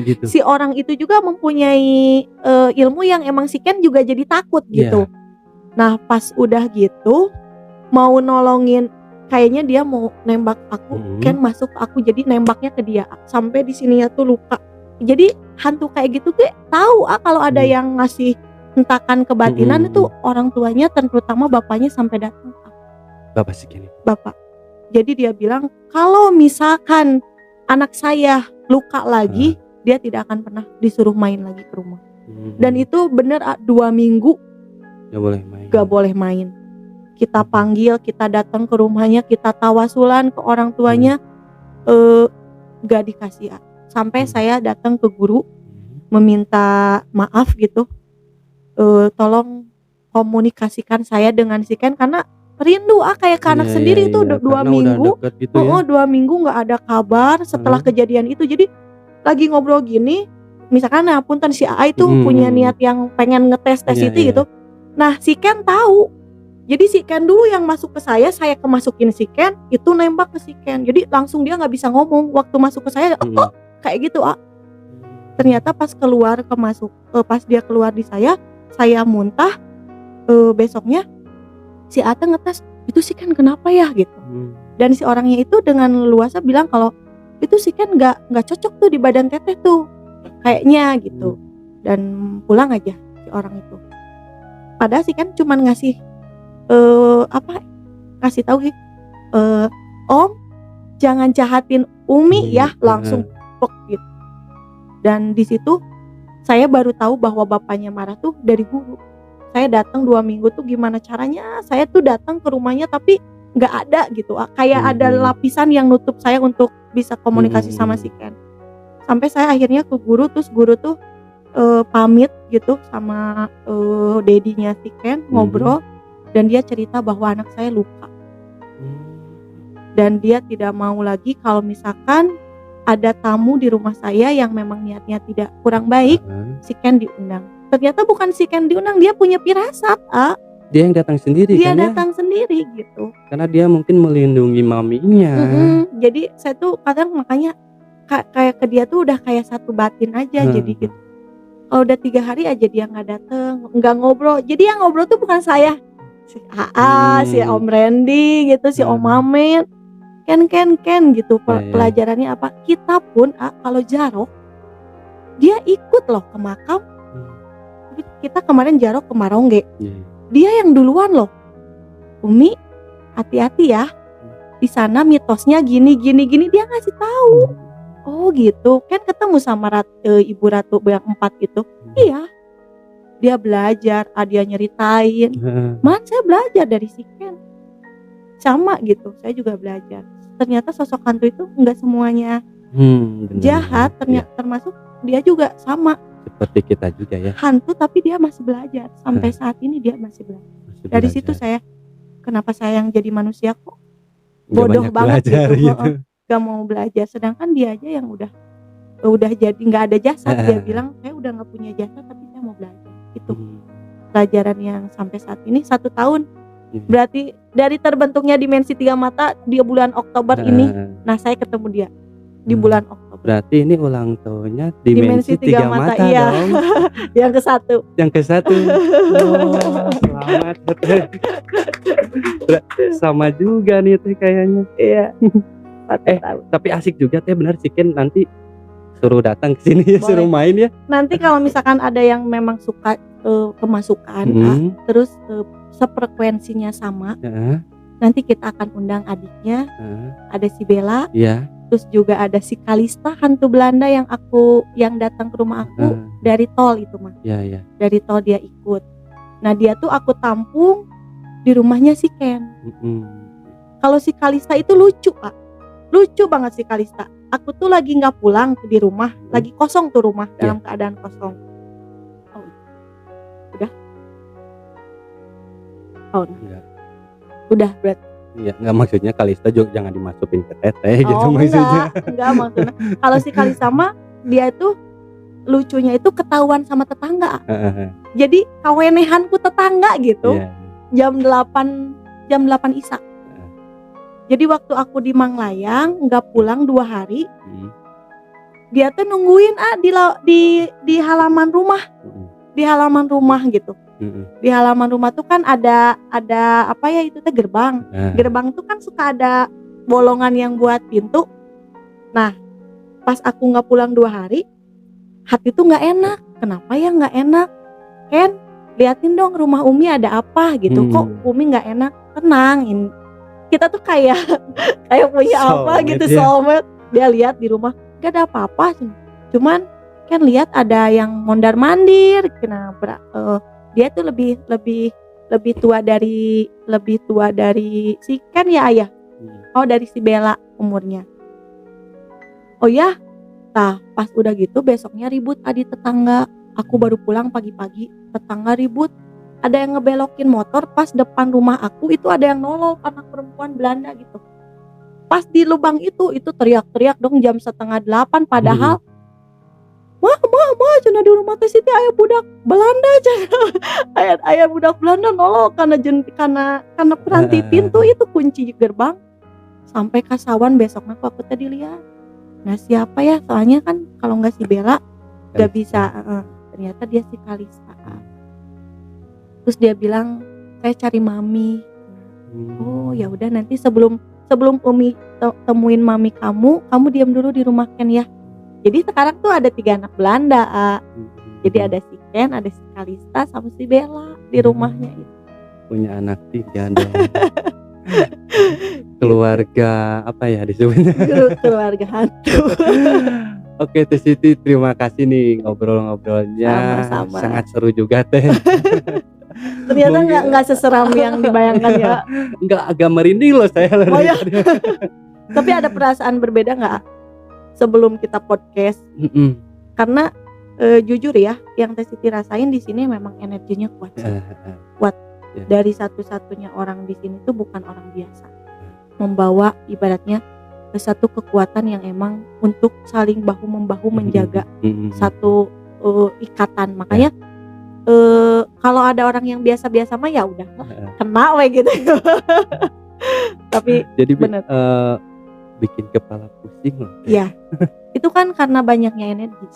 gitu. si orang itu juga mempunyai ilmu yang emang si Ken juga jadi takut gitu. Nah pas udah gitu mau nolongin, kayaknya dia mau nembak aku, Ken masuk ke aku jadi nembaknya ke dia sampai di sininya tuh luka. Jadi hantu kayak gitu gue tahu kalau ada yang ngasih hentakan kebatinan itu orang tuanya, terutama bapaknya sampai datang. Bapak si Ken. Bapak. Jadi dia bilang kalau misalkan anak saya luka lagi, dia tidak akan pernah disuruh main lagi ke rumah. Dan itu bener 2 minggu gak boleh main. Kita panggil, kita datang ke rumahnya, kita tawasulan ke orang tuanya, gak dikasih. Sampai saya datang ke guru meminta maaf gitu, tolong komunikasikan saya dengan si Ken karena rindu kayak ke anak sendiri itu 2 minggu gitu ya. 2 minggu gak ada kabar setelah kejadian itu. Jadi lagi ngobrol gini, misalkan punten si A itu punya niat yang pengen ngetes itu gitu. Nah si Ken tahu. Jadi si Ken dulu yang masuk ke saya kemasukin si Ken, itu nembak ke si Ken. Jadi langsung dia gak bisa ngomong waktu masuk ke saya, kayak gitu. Ternyata pas pas dia keluar di saya muntah. Besoknya si Ate ngetes, itu si Ken kenapa ya gitu. Dan si orangnya itu dengan leluasa bilang kalau itu si Ken nggak cocok tuh di badan teteh tuh kayaknya gitu. Dan pulang aja si orang itu. Padahal si Ken cuman ngasih kasih tahu Om jangan jahatin Umi ya, langsung pok gitu. Dan di situ saya baru tahu bahwa bapaknya marah tuh dari guru. Saya datang 2 minggu tuh gimana caranya saya tuh datang ke rumahnya tapi nggak ada gitu, kayak ada lapisan yang nutup saya untuk bisa komunikasi sama si Ken. Sampai saya akhirnya ke guru, terus guru tuh pamit gitu sama dedinya si Ken, ngobrol, dan dia cerita bahwa anak saya luka dan dia tidak mau lagi kalau misalkan ada tamu di rumah saya yang memang niatnya tidak kurang baik, si Ken diundang. Ternyata bukan si Ken diundang, dia punya firasat. Dia yang datang sendiri. Dia datang sendiri gitu. Karena dia mungkin melindungi maminya. Jadi saya tuh kadang makanya kayak ke dia tuh udah kayak satu batin aja. Jadi gitu. Kalau udah 3 hari aja dia nggak datang, nggak ngobrol. Jadi yang ngobrol tuh bukan saya, si AA, si Om Randy gitu, si Om Mamet. Ken gitu. Pelajarannya apa? Kita pun kalau Jaro dia ikut loh ke makam. Kita kemarin Jaro ke Marongge, dia yang duluan loh. Umi hati-hati ya, di sana mitosnya gini dia ngasih tahu. Oh gitu. Kan ketemu sama Ibu Ratu yang 4 gitu. Iya, dia belajar, dia nyeritain. Saya belajar dari si Ken sama gitu. Saya juga belajar. Ternyata sosok hantu itu nggak semuanya jahat. Ternyata termasuk dia juga sama seperti kita juga ya, hantu, tapi dia masih belajar. Sampai saat ini dia masih belajar. Dari situ saya, kenapa saya yang jadi manusia kok bodoh banget gitu. Gak mau belajar, sedangkan dia aja yang udah jadi nggak ada jasa. Dia bilang saya udah nggak punya jasa tapi saya mau belajar. Itu pelajaran yang sampai saat ini 1 tahun. Berarti dari terbentuknya dimensi 3 mata di bulan Oktober ini. Nah saya ketemu dia di bulan Oktober. Berarti ini ulang tahunnya dimensi 3 mata iya. dong. Yang ke-1. Oh, selamat. Sama juga nih teh kayaknya. Iya. 1 tahun. Tapi asik juga teh, benar si Ken nanti suruh datang ke sini ya, suruh main ya. Nanti kalau misalkan ada yang memang suka kemasukan, terus sefrekuensinya sama, nanti kita akan undang adiknya, ada si Bella, terus juga ada si Kalista hantu Belanda yang datang ke rumah aku dari tol itu mah, dari tol dia ikut. Nah dia tuh aku tampung di rumahnya si Ken. Kalau si Kalista itu lucu banget si Kalista. Aku tuh lagi nggak pulang di rumah, lagi kosong tuh rumah, dalam keadaan kosong. Udah berarti. Iya, nggak maksudnya Kalista juga jangan dimasukin ke teteh gitu maksudnya. Enggak maksudnya. Kalau si Kalista mah dia tuh lucunya itu ketahuan sama tetangga. Jadi kawenehanku tetangga gitu. Jam 8 Isya. Jadi waktu aku di Manglayang nggak pulang 2 hari. Dia tuh nungguin di halaman rumah. Di halaman rumah gitu. Di halaman rumah tuh kan ada apa ya itu teh gerbang. Gerbang tuh kan suka ada bolongan yang buat pintu. Nah, pas aku nggak pulang 2 hari, hati tuh nggak enak. Kenapa ya nggak enak? Ken, liatin dong rumah Umi ada apa gitu. Kok Umi nggak enak? Tenang, kita tuh kayak punya apa Soulmate gitu, ya. soulmate. Dia lihat di rumah gak ada apa-apa, cuman kan lihat ada yang mondar mandir. Dia tuh lebih tua dari si Ken ya ayah. Dari si Bella umurnya. Oh ya, pas udah gitu besoknya ribut adik tetangga. Aku baru pulang pagi-pagi, tetangga ribut. Ada yang ngebelokin motor pas depan rumah aku, itu ada yang nolol, anak perempuan Belanda gitu. Pas di lubang itu teriak-teriak dong jam 7:30, padahal mah cenah di rumah teh Siti aya budak Belanda cenah. Aya budak Belanda nolol karena peranti pintu itu kunci gerbang. Sampai kasawan besoknya aku tadi lihat. Nah siapa ya, soalnya kan kalau nggak si Bella nggak bisa. Ternyata dia si Kalista. Terus dia bilang saya cari mami. Oh ya udah, nanti sebelum Umi temuin mami kamu diam dulu di rumah Ken ya. Jadi sekarang tuh ada 3 anak Belanda. Jadi ada si Ken, ada si Kalista, sama si Bella di rumahnya itu. Punya anak 3 dong. Keluarga apa ya disebutnya? Keluarga hantu. Oke Teh Siti, terima kasih nih ngobrol-ngobrolnya. Sama-sama. Sangat seru juga Teh. Ternyata nggak seseram yang dibayangkan ya. Enggak, agak merinding loh saya. Oh ya. Tapi ada perasaan berbeda nggak sebelum kita podcast? Karena jujur ya, yang Teh Siti rasain di sini memang energinya kuat sih. Kuat. Dari satu-satunya orang di sini tuh bukan orang biasa. Membawa ibaratnya satu kekuatan yang emang untuk saling bahu-membahu menjaga satu ikatan. Makanya kalau ada orang yang biasa-biasa mah ya udah kena we gitu. Tapi jadi bener. Bikin kepala pusing loh. Iya. Itu kan karena banyaknya energi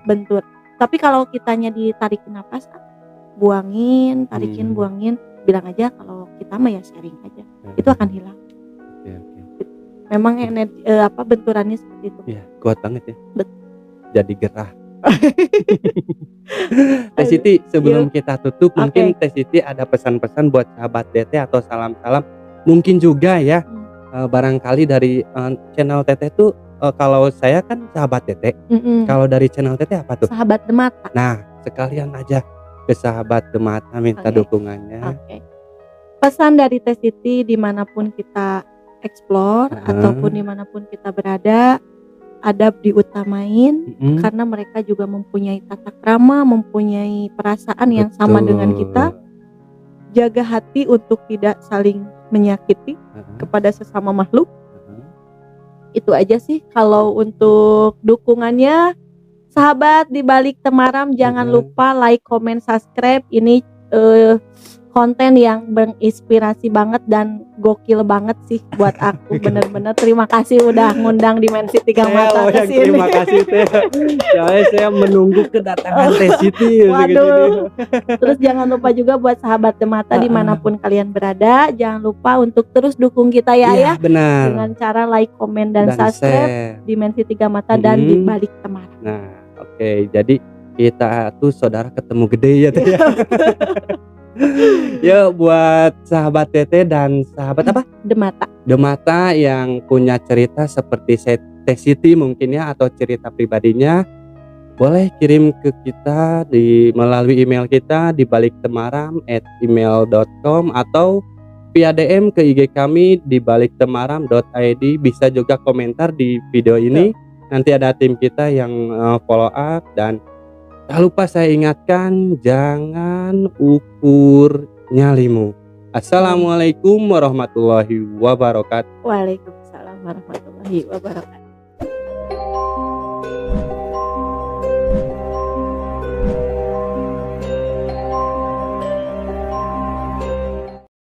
bentur. Tapi kalau kitanya ditarikin napas, buangin, tarikin, buangin, bilang aja kalau kita mah ya sharing aja. Itu akan hilang. Memang energi benturannya seperti itu. Iya, kuat banget ya. Jadi gerah. Teh Aduh. Siti, sebelum kita tutup, mungkin Oke. Teh Siti ada pesan-pesan buat sahabat Teteh atau salam-salam. Mungkin juga ya, barangkali dari channel Teteh tuh, kalau saya kan sahabat Teteh. Kalau dari channel Teteh apa tuh? Sahabat Demata. Nah, sekalian aja ke sahabat Demata minta Oke. dukungannya. Oke. Pesan dari Teh Siti dimanapun kita explore ataupun dimanapun kita berada, adab diutamain. Karena mereka juga mempunyai tata krama, mempunyai perasaan yang sama dengan kita. Jaga hati untuk tidak saling menyakiti kepada sesama makhluk. Itu aja sih. Kalau untuk dukungannya, sahabat di balik Temaram jangan lupa like, comment, subscribe. Ini konten yang menginspirasi banget dan gokil banget sih buat aku. Bener-bener terima kasih udah ngundang Dimensi 3 Mata ke sini. Terima kasih Teh. Saya menunggu kedatangan Teh Siti. Waduh. Terus jangan lupa juga buat sahabat Demata dimanapun kalian berada, jangan lupa untuk terus dukung kita ya. Benar. Dengan cara like, komen, dan subscribe Dimensi 3 Mata dan di balik Temaram. Nah, oke. Jadi kita tuh saudara ketemu gede ya Teh. Ya buat sahabat Teteh dan sahabat apa? Demata yang punya cerita seperti Teh Siti mungkin ya, atau cerita pribadinya, boleh kirim ke kita melalui email kita di baliktemaram@email.com atau via DM ke IG kami di baliktemaram.id. Bisa juga komentar di video ini. Nanti ada tim kita yang follow up. Dan tak lupa saya ingatkan, jangan ukur nyalimu. Assalamualaikum warahmatullahi wabarakatuh. Waalaikumsalam warahmatullahi wabarakatuh.